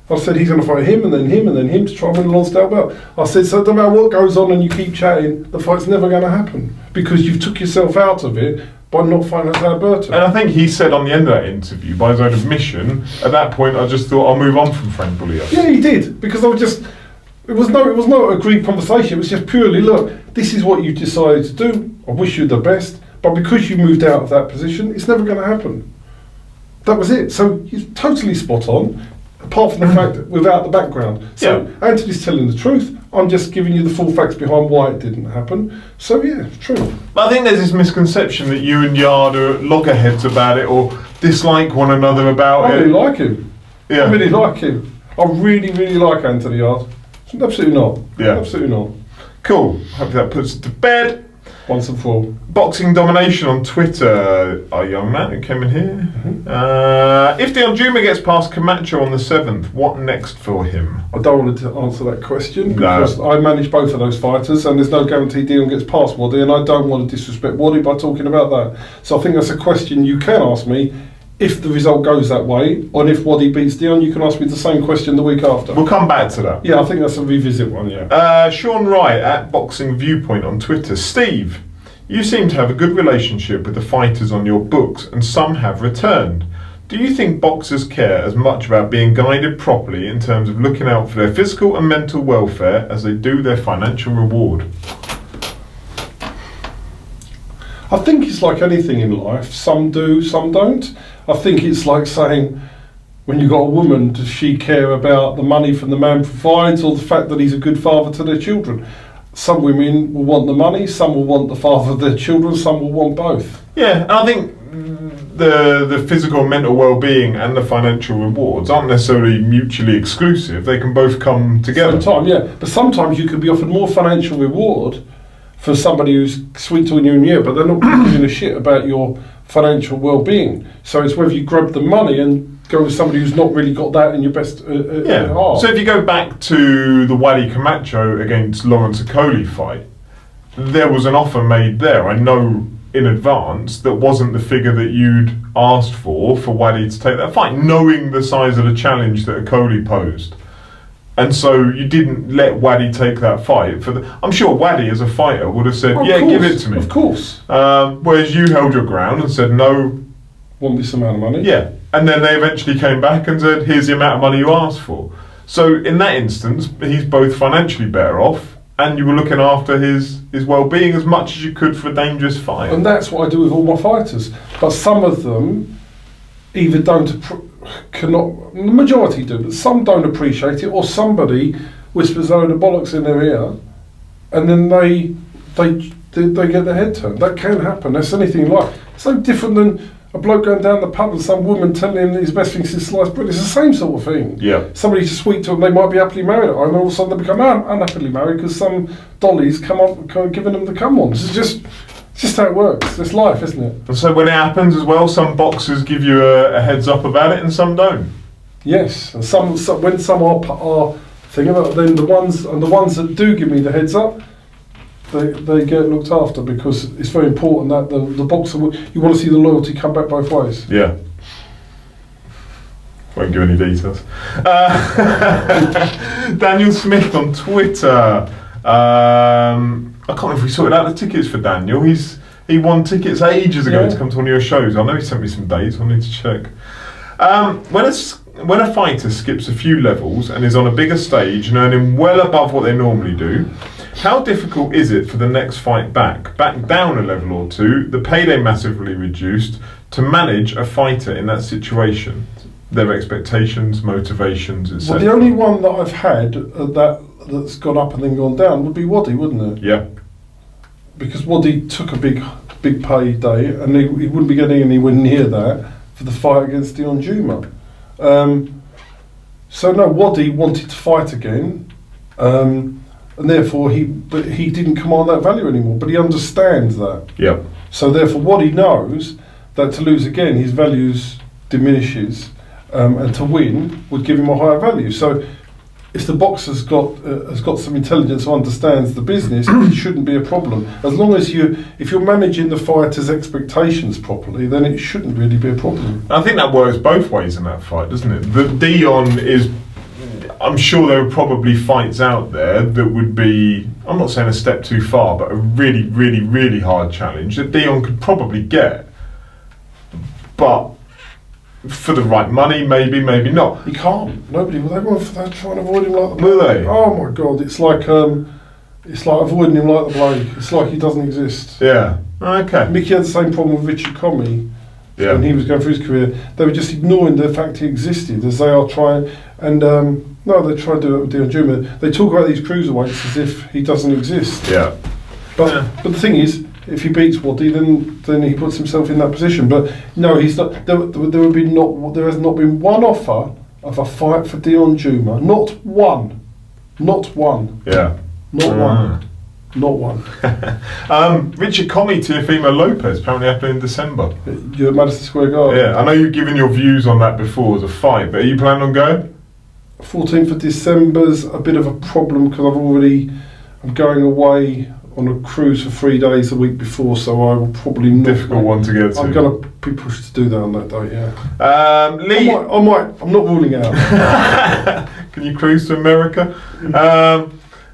[SPEAKER 2] I said he's going to fight him, and then him, and then him to try and win the Lonsdale belt. I said, so no matter what goes on and you keep chatting, the fight's never going to happen because you've took yourself out of it by not fighting Alberto.
[SPEAKER 1] And I think he said on the end of that interview, by his own admission, at that point I just thought I'll move on from Frank Buglioni.
[SPEAKER 2] Yeah, he did, because it was no agreed conversation. It was just purely, look, this is what you decided to do. I wish you the best, but because you moved out of that position, it's never going to happen. That was it. So he's totally spot on, apart from the fact that without the background. So Anthony's telling the truth. I'm just giving you the full facts behind why it didn't happen. So yeah, it's true.
[SPEAKER 1] But I think there's this misconception that you and Yarde are loggerheads about it or dislike one another about it.
[SPEAKER 2] I really like him.
[SPEAKER 1] Yeah.
[SPEAKER 2] I really like him. I really, really like Anthony Yarde. Absolutely not.
[SPEAKER 1] Yeah.
[SPEAKER 2] Absolutely not.
[SPEAKER 1] Cool. Hope that puts it to bed.
[SPEAKER 2] Once and for all.
[SPEAKER 1] Boxing Domination on Twitter. Our young man who came in here. If Jumah gets past Camacho on the 7th, what next for him?
[SPEAKER 2] I don't want to answer that question because I manage both of those fighters and there's no guarantee Deion gets past Wadi, and I don't want to disrespect Wadi by talking about that. So I think that's a question you can ask me if the result goes that way, or if Wadi beats Deion, you can ask me the same question the week after.
[SPEAKER 1] We'll come back to that.
[SPEAKER 2] Yeah, I think that's a revisit one, yeah.
[SPEAKER 1] Sean Wright at Boxing Viewpoint on Twitter. Steve, you seem to have a good relationship with the fighters on your books, and some have returned. Do you think boxers care as much about being guided properly in terms of looking out for their physical and mental welfare as they do their financial reward?
[SPEAKER 2] I think it's like anything in life. Some do, some don't. I think it's like saying, when you've got a woman, does she care about the money from the man provides or the fact that he's a good father to their children? Some women will want the money, some will want the father of their children, some will want both.
[SPEAKER 1] Yeah, and I think the physical and mental well-being and the financial rewards aren't necessarily mutually exclusive. They can both come together.
[SPEAKER 2] Sometimes, yeah. But sometimes you could be offered more financial reward for somebody who's sweet to you in your ear, but they're not giving a shit about your financial well-being. So it's whether you grab the money and go with somebody who's not really got that in your best heart.
[SPEAKER 1] So if you go back to the Wadi Camacho against Lawrence Okoli fight, there was an offer made there. I know in advance that wasn't the figure that you'd asked for Wadi to take that fight, knowing the size of the challenge that Okoli posed. And so you didn't let Wadi take that fight. I'm sure Wadi, as a fighter, would have said, give it to me.
[SPEAKER 2] Of course.
[SPEAKER 1] Whereas you held your ground and said, no.
[SPEAKER 2] Want this amount of money?
[SPEAKER 1] Yeah. And then they eventually came back and said, here's the amount of money you asked for. So in that instance, he's both financially better off, and you were looking after his well-being as much as you could for a dangerous fight.
[SPEAKER 2] And that's what I do with all my fighters. But some of them either cannot, the majority do, but some don't appreciate it, or somebody whispers a load of bollocks in their ear, and then they get their head turned. That can happen. That's anything like. It's no different than a bloke going down the pub and some woman telling him that his best thing since sliced bread. It's the same sort of thing.
[SPEAKER 1] Yeah.
[SPEAKER 2] Somebody's sweet to them, they might be happily married at home, and all of a sudden they become unhappily married because some dollies come up giving them the come-ons. It's just how it works. It's life, isn't it?
[SPEAKER 1] And so when it happens as well, some boxers give you a heads up about it and some don't.
[SPEAKER 2] Yes, and when some are thinking about it, then the ones that do give me the heads up, they get looked after, because it's very important that the boxer, you want to see the loyalty come back both ways.
[SPEAKER 1] Yeah. Won't give any details. Daniel Smith on Twitter. I can't remember if we sorted out the tickets for Daniel. He won tickets ages ago to come to one of your shows. I know he sent me some dates. I need to check. When a fighter skips a few levels and is on a bigger stage and earning well above what they normally do, how difficult is it for the next fight back down a level or two, the payday massively reduced, to manage a fighter in that situation? Their expectations, motivations, etc.
[SPEAKER 2] Well, the only one that I've had that's gone up and then gone down would be Wadi, wouldn't it?
[SPEAKER 1] Yeah. Because
[SPEAKER 2] Wadi took a big payday, and he wouldn't be getting anywhere near that for the fight against Deion Jumah. So no, Wadi wanted to fight again, and therefore he didn't command that value anymore. But he understands that.
[SPEAKER 1] Yeah.
[SPEAKER 2] So therefore, Wadi knows that to lose again, his values diminishes, and to win would give him a higher value. So if the boxer's has got some intelligence or understands the business, it shouldn't be a problem. As long as if you're managing the fighter's expectations properly, then it shouldn't really be a problem.
[SPEAKER 1] I think that works both ways in that fight, doesn't it? The Deion is, I'm sure there are probably fights out there that would be, I'm not saying a step too far, but a really, really, really hard challenge that Deion could probably get. But for the right money, maybe not.
[SPEAKER 2] He can't. Nobody. They're trying to avoid him like the plague.
[SPEAKER 1] Will they?
[SPEAKER 2] Oh my God! It's like avoiding him like the plague. It's like he doesn't exist.
[SPEAKER 1] Yeah. Okay.
[SPEAKER 2] Mickey had the same problem with Richard Comey
[SPEAKER 1] when
[SPEAKER 2] he was going through his career. They were just ignoring the fact he existed, as they are trying. And no, they try to do it with Deion Jumah. They talk about these cruiserweights as if he doesn't exist.
[SPEAKER 1] Yeah.
[SPEAKER 2] But the thing is, if he beats Wadi, then he puts himself in that position. But no, he's not. There has not been one offer of a fight for Deion Jumah. Not one.
[SPEAKER 1] Yeah.
[SPEAKER 2] Not one.
[SPEAKER 1] Richard Comey to Teofimo Lopez apparently happening in December.
[SPEAKER 2] You're at Madison Square Garden.
[SPEAKER 1] Yeah, I know you've given your views on that before as a fight, but are you planning on going?
[SPEAKER 2] 14th of December's a bit of a problem because I'm going away on a cruise for 3 days the week before, so I will probably not.
[SPEAKER 1] Difficult one to get to.
[SPEAKER 2] I'm going to be pushed to do that on that date,
[SPEAKER 1] yeah. Lee,
[SPEAKER 2] I might. I'm not ruling out.
[SPEAKER 1] Can you cruise to America?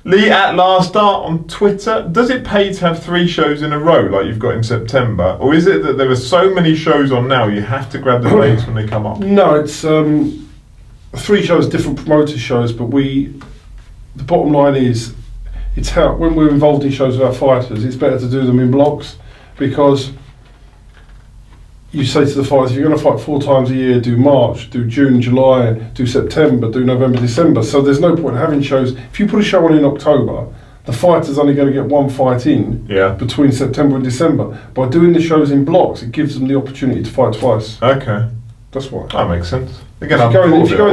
[SPEAKER 1] Lee at Last Start on Twitter. Does it pay to have 3 shows in a row like you've got in September, or is it that there are so many shows on now you have to grab the dates when they come up?
[SPEAKER 2] No, it's 3 shows, different promoter shows, but the bottom line is, it's how, when we're involved in shows with our fighters, it's better to do them in blocks, because you say to the fighters, if you're going to fight 4 times a year, do March, do June, July, do September, do November, December. So there's no point having shows. If you put a show on in October, the fighter's only going to get 1 fight in between September and December. By doing the shows in blocks, it gives them the opportunity to fight twice.
[SPEAKER 1] Okay.
[SPEAKER 2] That's why.
[SPEAKER 1] That makes sense. Again,
[SPEAKER 2] if you go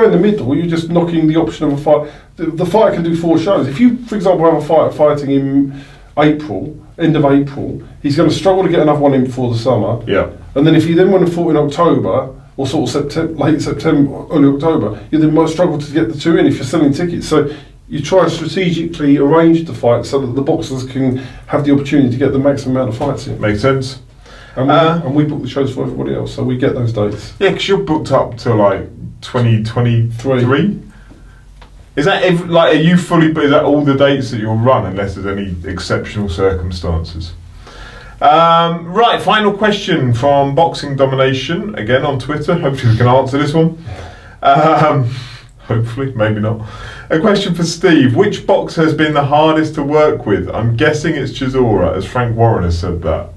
[SPEAKER 2] in the middle, you're just knocking the option of a fight. The fighter can do 4 shows. If you, for example, have a fighter fighting in April, end of April, he's going to struggle to get another one in before the summer.
[SPEAKER 1] Yeah.
[SPEAKER 2] And then if he then went and fought in October, or sort of late September, early October, you then might struggle to get the 2 in if you're selling tickets. So you try and strategically arrange the fight so that the boxers can have the opportunity to get the maximum amount of fights in.
[SPEAKER 1] Makes sense.
[SPEAKER 2] And we book the shows for everybody else, so we get those dates.
[SPEAKER 1] Yeah, because you're booked up to like 2023. Is that are you fully? Is that all the dates that you'll run, unless there's any exceptional circumstances? Right, final question from Boxing Domination again on Twitter. Hopefully we can answer this one. Hopefully, maybe not. A question for Steve: which boxer has been the hardest to work with? I'm guessing it's Chisora, as Frank Warren has said that.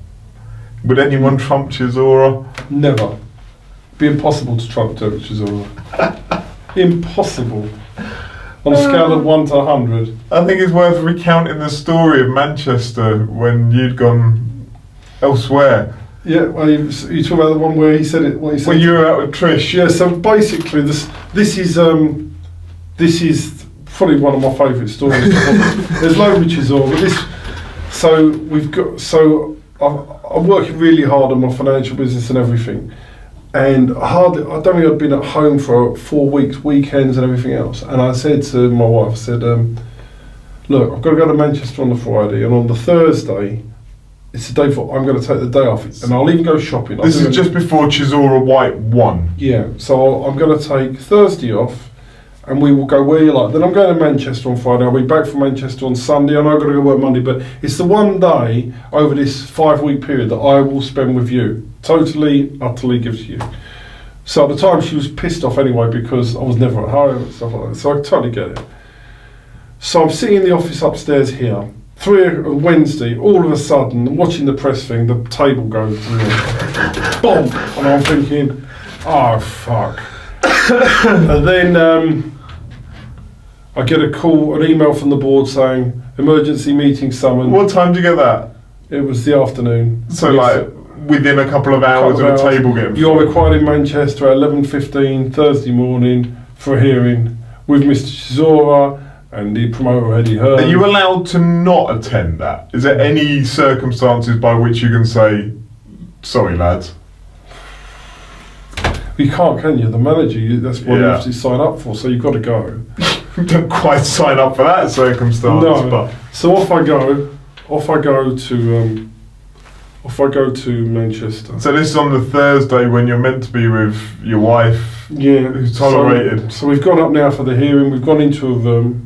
[SPEAKER 1] Would anyone trump Chisora?
[SPEAKER 2] Never. It'd be impossible to trump Chisora. Impossible. On a scale of 1 to 100.
[SPEAKER 1] I think it's worth recounting the story of Manchester when you'd gone elsewhere.
[SPEAKER 2] Yeah, well, you talk about the one where he said it.
[SPEAKER 1] When you were out with Trish.
[SPEAKER 2] Yeah. So basically, this is probably one of my favourite stories. There's loads of Chisora, but this. So I'm working really hard on my financial business and everything, and I don't think I'd been at home for 4 weeks, weekends and everything else. And I said to my wife, I said, look, I've got to go to Manchester on the Friday, and on the Thursday, it's the day I'm going to take the day off, and I'll even go shopping.
[SPEAKER 1] This is just before Chisora White won.
[SPEAKER 2] Yeah, so I'm going to take Thursday off, and we will go where you like. Then I'm going to Manchester on Friday. I'll be back from Manchester on Sunday. I know I've got to go work Monday, but it's the one day over this 5-week period that I will spend with you. Totally, utterly gives to you. So at the time she was pissed off anyway because I was never at home and stuff like that. So I totally get it. So I'm sitting in the office upstairs here. Wednesday, all of a sudden, I'm watching the press thing, the table goes boom, and I'm thinking, oh fuck. And then I get an email from the board saying emergency meeting summoned.
[SPEAKER 1] What time did you get that?
[SPEAKER 2] It was the afternoon.
[SPEAKER 1] So like within a couple of hours of a table getting.
[SPEAKER 2] You're required in Manchester at 11:15 Thursday morning for a hearing with Mr. Chisora and the promoter Eddie Hearn.
[SPEAKER 1] Are you allowed to not attend that? Is there any circumstances by which you can say, sorry lads? You
[SPEAKER 2] can't, can you? The manager, that's what you have to sign up for, so you've got to go.
[SPEAKER 1] Don't quite sign up for that circumstance.
[SPEAKER 2] No.
[SPEAKER 1] But.
[SPEAKER 2] So off I go to Manchester.
[SPEAKER 1] So this is on the Thursday when you're meant to be with your wife, who's tolerated.
[SPEAKER 2] So we've gone up now for the hearing. We've gone into a room,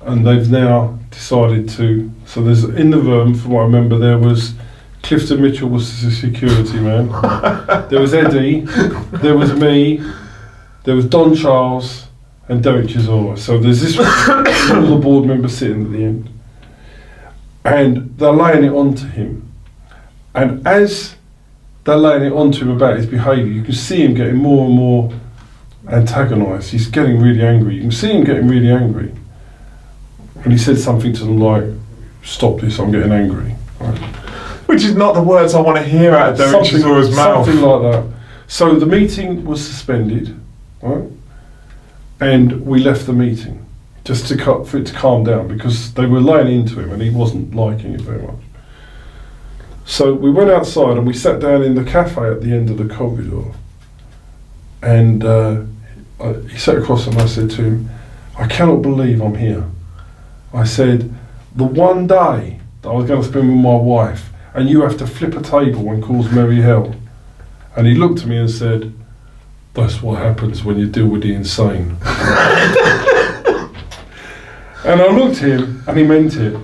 [SPEAKER 2] and they've now decided to. So there's in the room, from what I remember, there was Clifton Mitchell was the security man. There was Eddie. There was me. There was Don Charles and Derek Chisora. So there's this all the board members sitting at the end, and they're laying it onto him. And as they're laying it onto him about his behaviour, you can see him getting more and more antagonised. He's getting really angry. You can see him getting really angry. And he said something to them like, "Stop this, I'm getting angry." Right?
[SPEAKER 1] Which is not the words I want to hear out of Derek Chisora's mouth.
[SPEAKER 2] Something like that. So the meeting was suspended, right? And we left the meeting just for it to calm down because they were laying into him and he wasn't liking it very much. So we went outside and we sat down in the cafe at the end of the corridor. And he sat across and I said to him, "I cannot believe I'm here." I said, "The one day that I was going to spend with my wife and you have to flip a table and cause merry hell." And he looked at me and said, "That's what happens when you deal with the insane." And I looked at him and he meant it.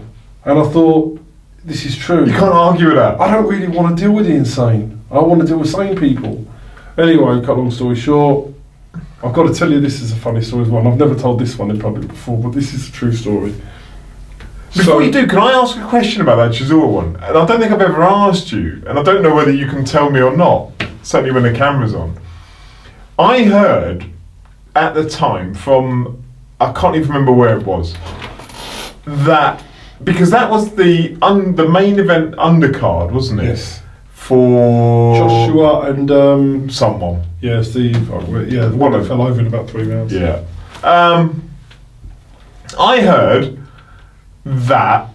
[SPEAKER 2] And I thought, this is true.
[SPEAKER 1] You can't argue with that.
[SPEAKER 2] I don't really want to deal with the insane. I want to deal with sane people. Anyway, cut long story short, I've got to tell you this is a funny story as well. I've never told this one in public before, but this is a true story.
[SPEAKER 1] Before you do, can I ask a question about that Chisora one? And I don't think I've ever asked you, and I don't know whether you can tell me or not, certainly when the camera's on. I heard at the time from, I can't even remember where it was, that, because that was the main event undercard, wasn't it?
[SPEAKER 2] Yes.
[SPEAKER 1] For
[SPEAKER 2] Joshua and
[SPEAKER 1] someone.
[SPEAKER 2] Yeah, Steve. The one that fell over in about 3 rounds.
[SPEAKER 1] Yeah. I heard that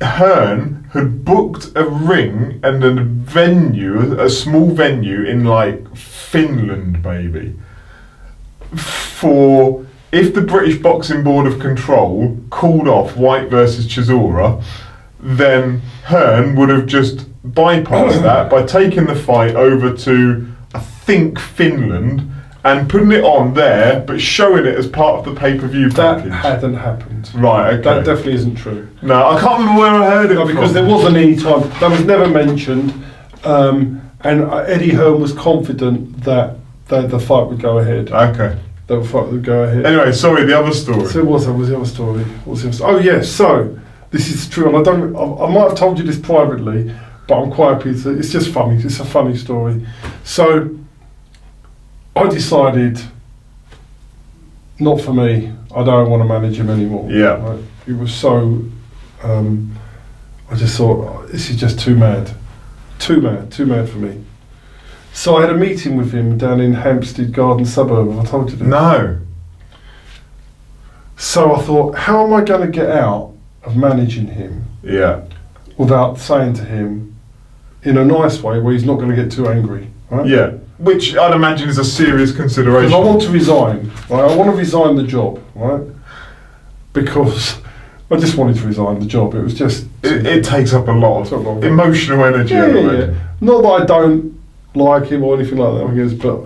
[SPEAKER 1] Hearn had booked a ring and a venue, a small venue in like Finland, maybe, for if the British Boxing Board of Control called off White versus Chisora, then Hearn would have just bypassed that by taking the fight over to, I think, Finland, and putting it on there, but showing it as part of the pay-per-view package.
[SPEAKER 2] That hadn't happened.
[SPEAKER 1] Right, okay.
[SPEAKER 2] That definitely isn't true.
[SPEAKER 1] No, I can't remember where I heard it
[SPEAKER 2] because
[SPEAKER 1] from.
[SPEAKER 2] there wasn't any time. That was never mentioned. And Eddie Hearn was confident that the fight would go ahead.
[SPEAKER 1] Okay.
[SPEAKER 2] The fight would go ahead.
[SPEAKER 1] Anyway, sorry, the other story.
[SPEAKER 2] So what was the other story? Oh yes, so this is true, and I might have told you this privately, but I'm quite happy to, it's just funny, it's a funny story. So I decided, not for me, I don't want to manage him anymore.
[SPEAKER 1] Yeah.
[SPEAKER 2] Right? It was so, I just thought, this is just too mad for me. So I had a meeting with him down in Hampstead Garden suburb, have I told you this?
[SPEAKER 1] No.
[SPEAKER 2] So I thought, how am I going to get out of managing him without saying to him in a nice way where he's not going to get too angry, right?
[SPEAKER 1] Yeah, which I'd imagine is a serious consideration.
[SPEAKER 2] Because I want to resign, right? I want to resign the job, right? Because I just wanted to resign the job. It was just...
[SPEAKER 1] It takes up a lot of emotional energy.
[SPEAKER 2] Yeah. Not that like him or anything like that. He goes, but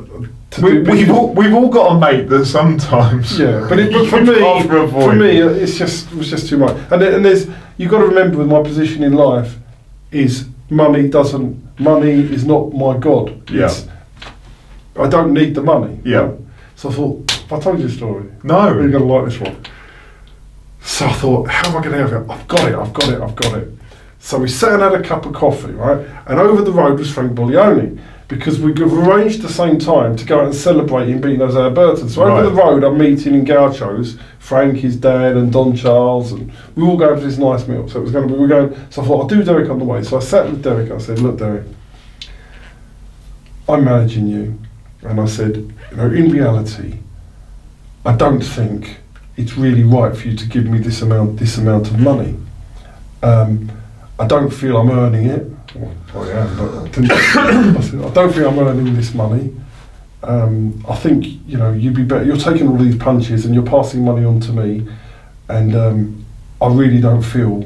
[SPEAKER 1] we've all got a mate that sometimes.
[SPEAKER 2] Yeah, but for me, it was just too much. And there's you've got to remember with my position in life is money is not my god.
[SPEAKER 1] Yeah.
[SPEAKER 2] I don't need the money.
[SPEAKER 1] Yeah.
[SPEAKER 2] So I thought, if I told you a story,
[SPEAKER 1] no,
[SPEAKER 2] you're gonna like this one. So I thought, how am I going to have it? I've got it. So we sat and had a cup of coffee, right? And over the road was Frank Boglione, because we'd arranged the same time to go out and celebrate him beating Jose Alberto. So over the road, I'm meeting in Gauchos, Frank, his dad, and Don Charles, and we all going for this nice meal. So it was going to be, so I thought, I'll do Derek on the way. So I sat with Derek, I said, look, Derek, I'm managing you. And I said, in reality, I don't think it's really right for you to give me this amount of money. I don't feel I'm earning it. Well, I am, but I said, I don't think I'm earning this money. I think you'd be better. You're taking all these punches and you're passing money on to me, and I really don't feel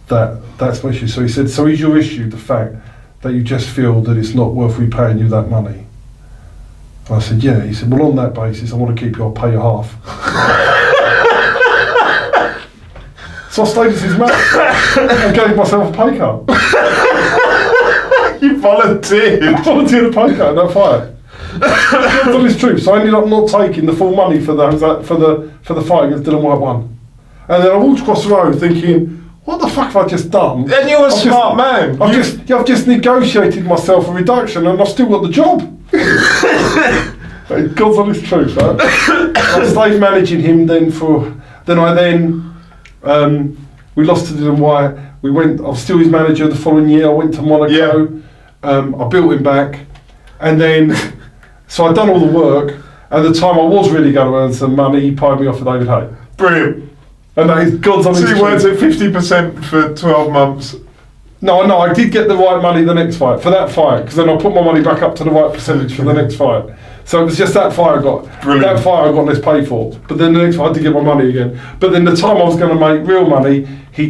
[SPEAKER 2] that's my issue. So he said, so is your issue the fact that you just feel that it's not worth repaying you that money? And I said, yeah. He said, well, on that basis, I want to keep you. I'll pay you half. So I stayed as his mate and gave myself a pay cut.
[SPEAKER 1] You volunteered.
[SPEAKER 2] I volunteered a pay cut in that fight. That's all it's true. So I ended up not taking the full money for the fight against Dylan White 1. And then I walked across the road thinking, what the fuck have I just done?
[SPEAKER 1] And you're a smart man.
[SPEAKER 2] I've just negotiated myself a reduction and I've still got the job. God's honest truth, right? I stayed managing him then we lost to Dylan White. I was still his manager the following year. I went to Monaco. I built him back. And then, so I'd done all the work. At the time I was really going to earn some money, he paid me off for David Hay.
[SPEAKER 1] Brilliant.
[SPEAKER 2] And that is God's honest truth.
[SPEAKER 1] So you weren't at 50% for 12 months?
[SPEAKER 2] No, I did get the right money the next fight, for that fight, because then I put my money back up to the right percentage for the next fight. So it was just that fight I got. Brilliant. That fight I got less pay for. But then the next fight I did get my money again. But then the time I was going to make real money, he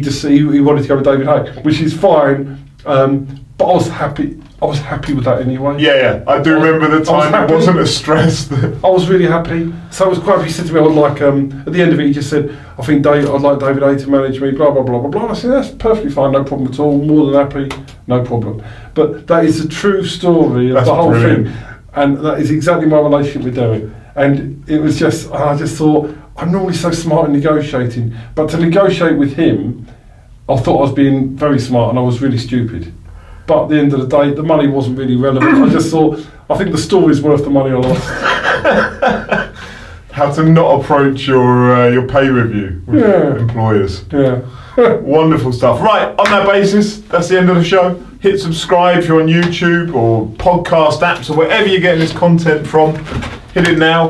[SPEAKER 2] wanted to go with David Hay, which is fine. But I was happy. I was happy with that anyway.
[SPEAKER 1] Yeah. I do remember the time it wasn't as stressed.
[SPEAKER 2] I was really happy. So I was quite happy. He said to me, at the end of it, he just said, I think I'd like David Hay to manage me, blah, blah, blah, blah, blah. And I said, that's perfectly fine, no problem at all. More than happy, no problem. But that is the true story of the whole thing. And that is exactly my relationship with Derek. And it was just, I just thought, I'm normally so smart in negotiating. But to negotiate with him, I thought I was being very smart and I was really stupid. But at the end of the day, the money wasn't really relevant. I just thought, I think the story's worth the money I lost.
[SPEAKER 1] How to not approach your pay review with employers.
[SPEAKER 2] Yeah.
[SPEAKER 1] Wonderful stuff. Right, on that basis, that's the end of the show. Hit subscribe if you're on YouTube or podcast apps or wherever you're getting this content from. Hit it now.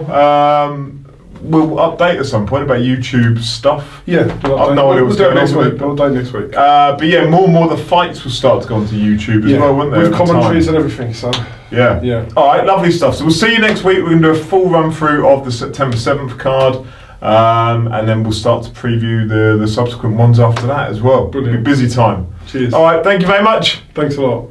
[SPEAKER 1] We'll update at some point about YouTube stuff.
[SPEAKER 2] Yeah,
[SPEAKER 1] I've no idea what's going on with it.
[SPEAKER 2] We'll update next week.
[SPEAKER 1] But yeah, more and more the fights will start to go onto YouTube as well, won't they?
[SPEAKER 2] With commentaries and everything. So
[SPEAKER 1] yeah. All right, lovely stuff. So we'll see you next week. We're going to do a full run through of the September 7th card. And then we'll start to preview the subsequent ones after that as well.
[SPEAKER 2] Brilliant.
[SPEAKER 1] It'll be a busy time.
[SPEAKER 2] Cheers.
[SPEAKER 1] All right, thank you very much.
[SPEAKER 2] Thanks a lot.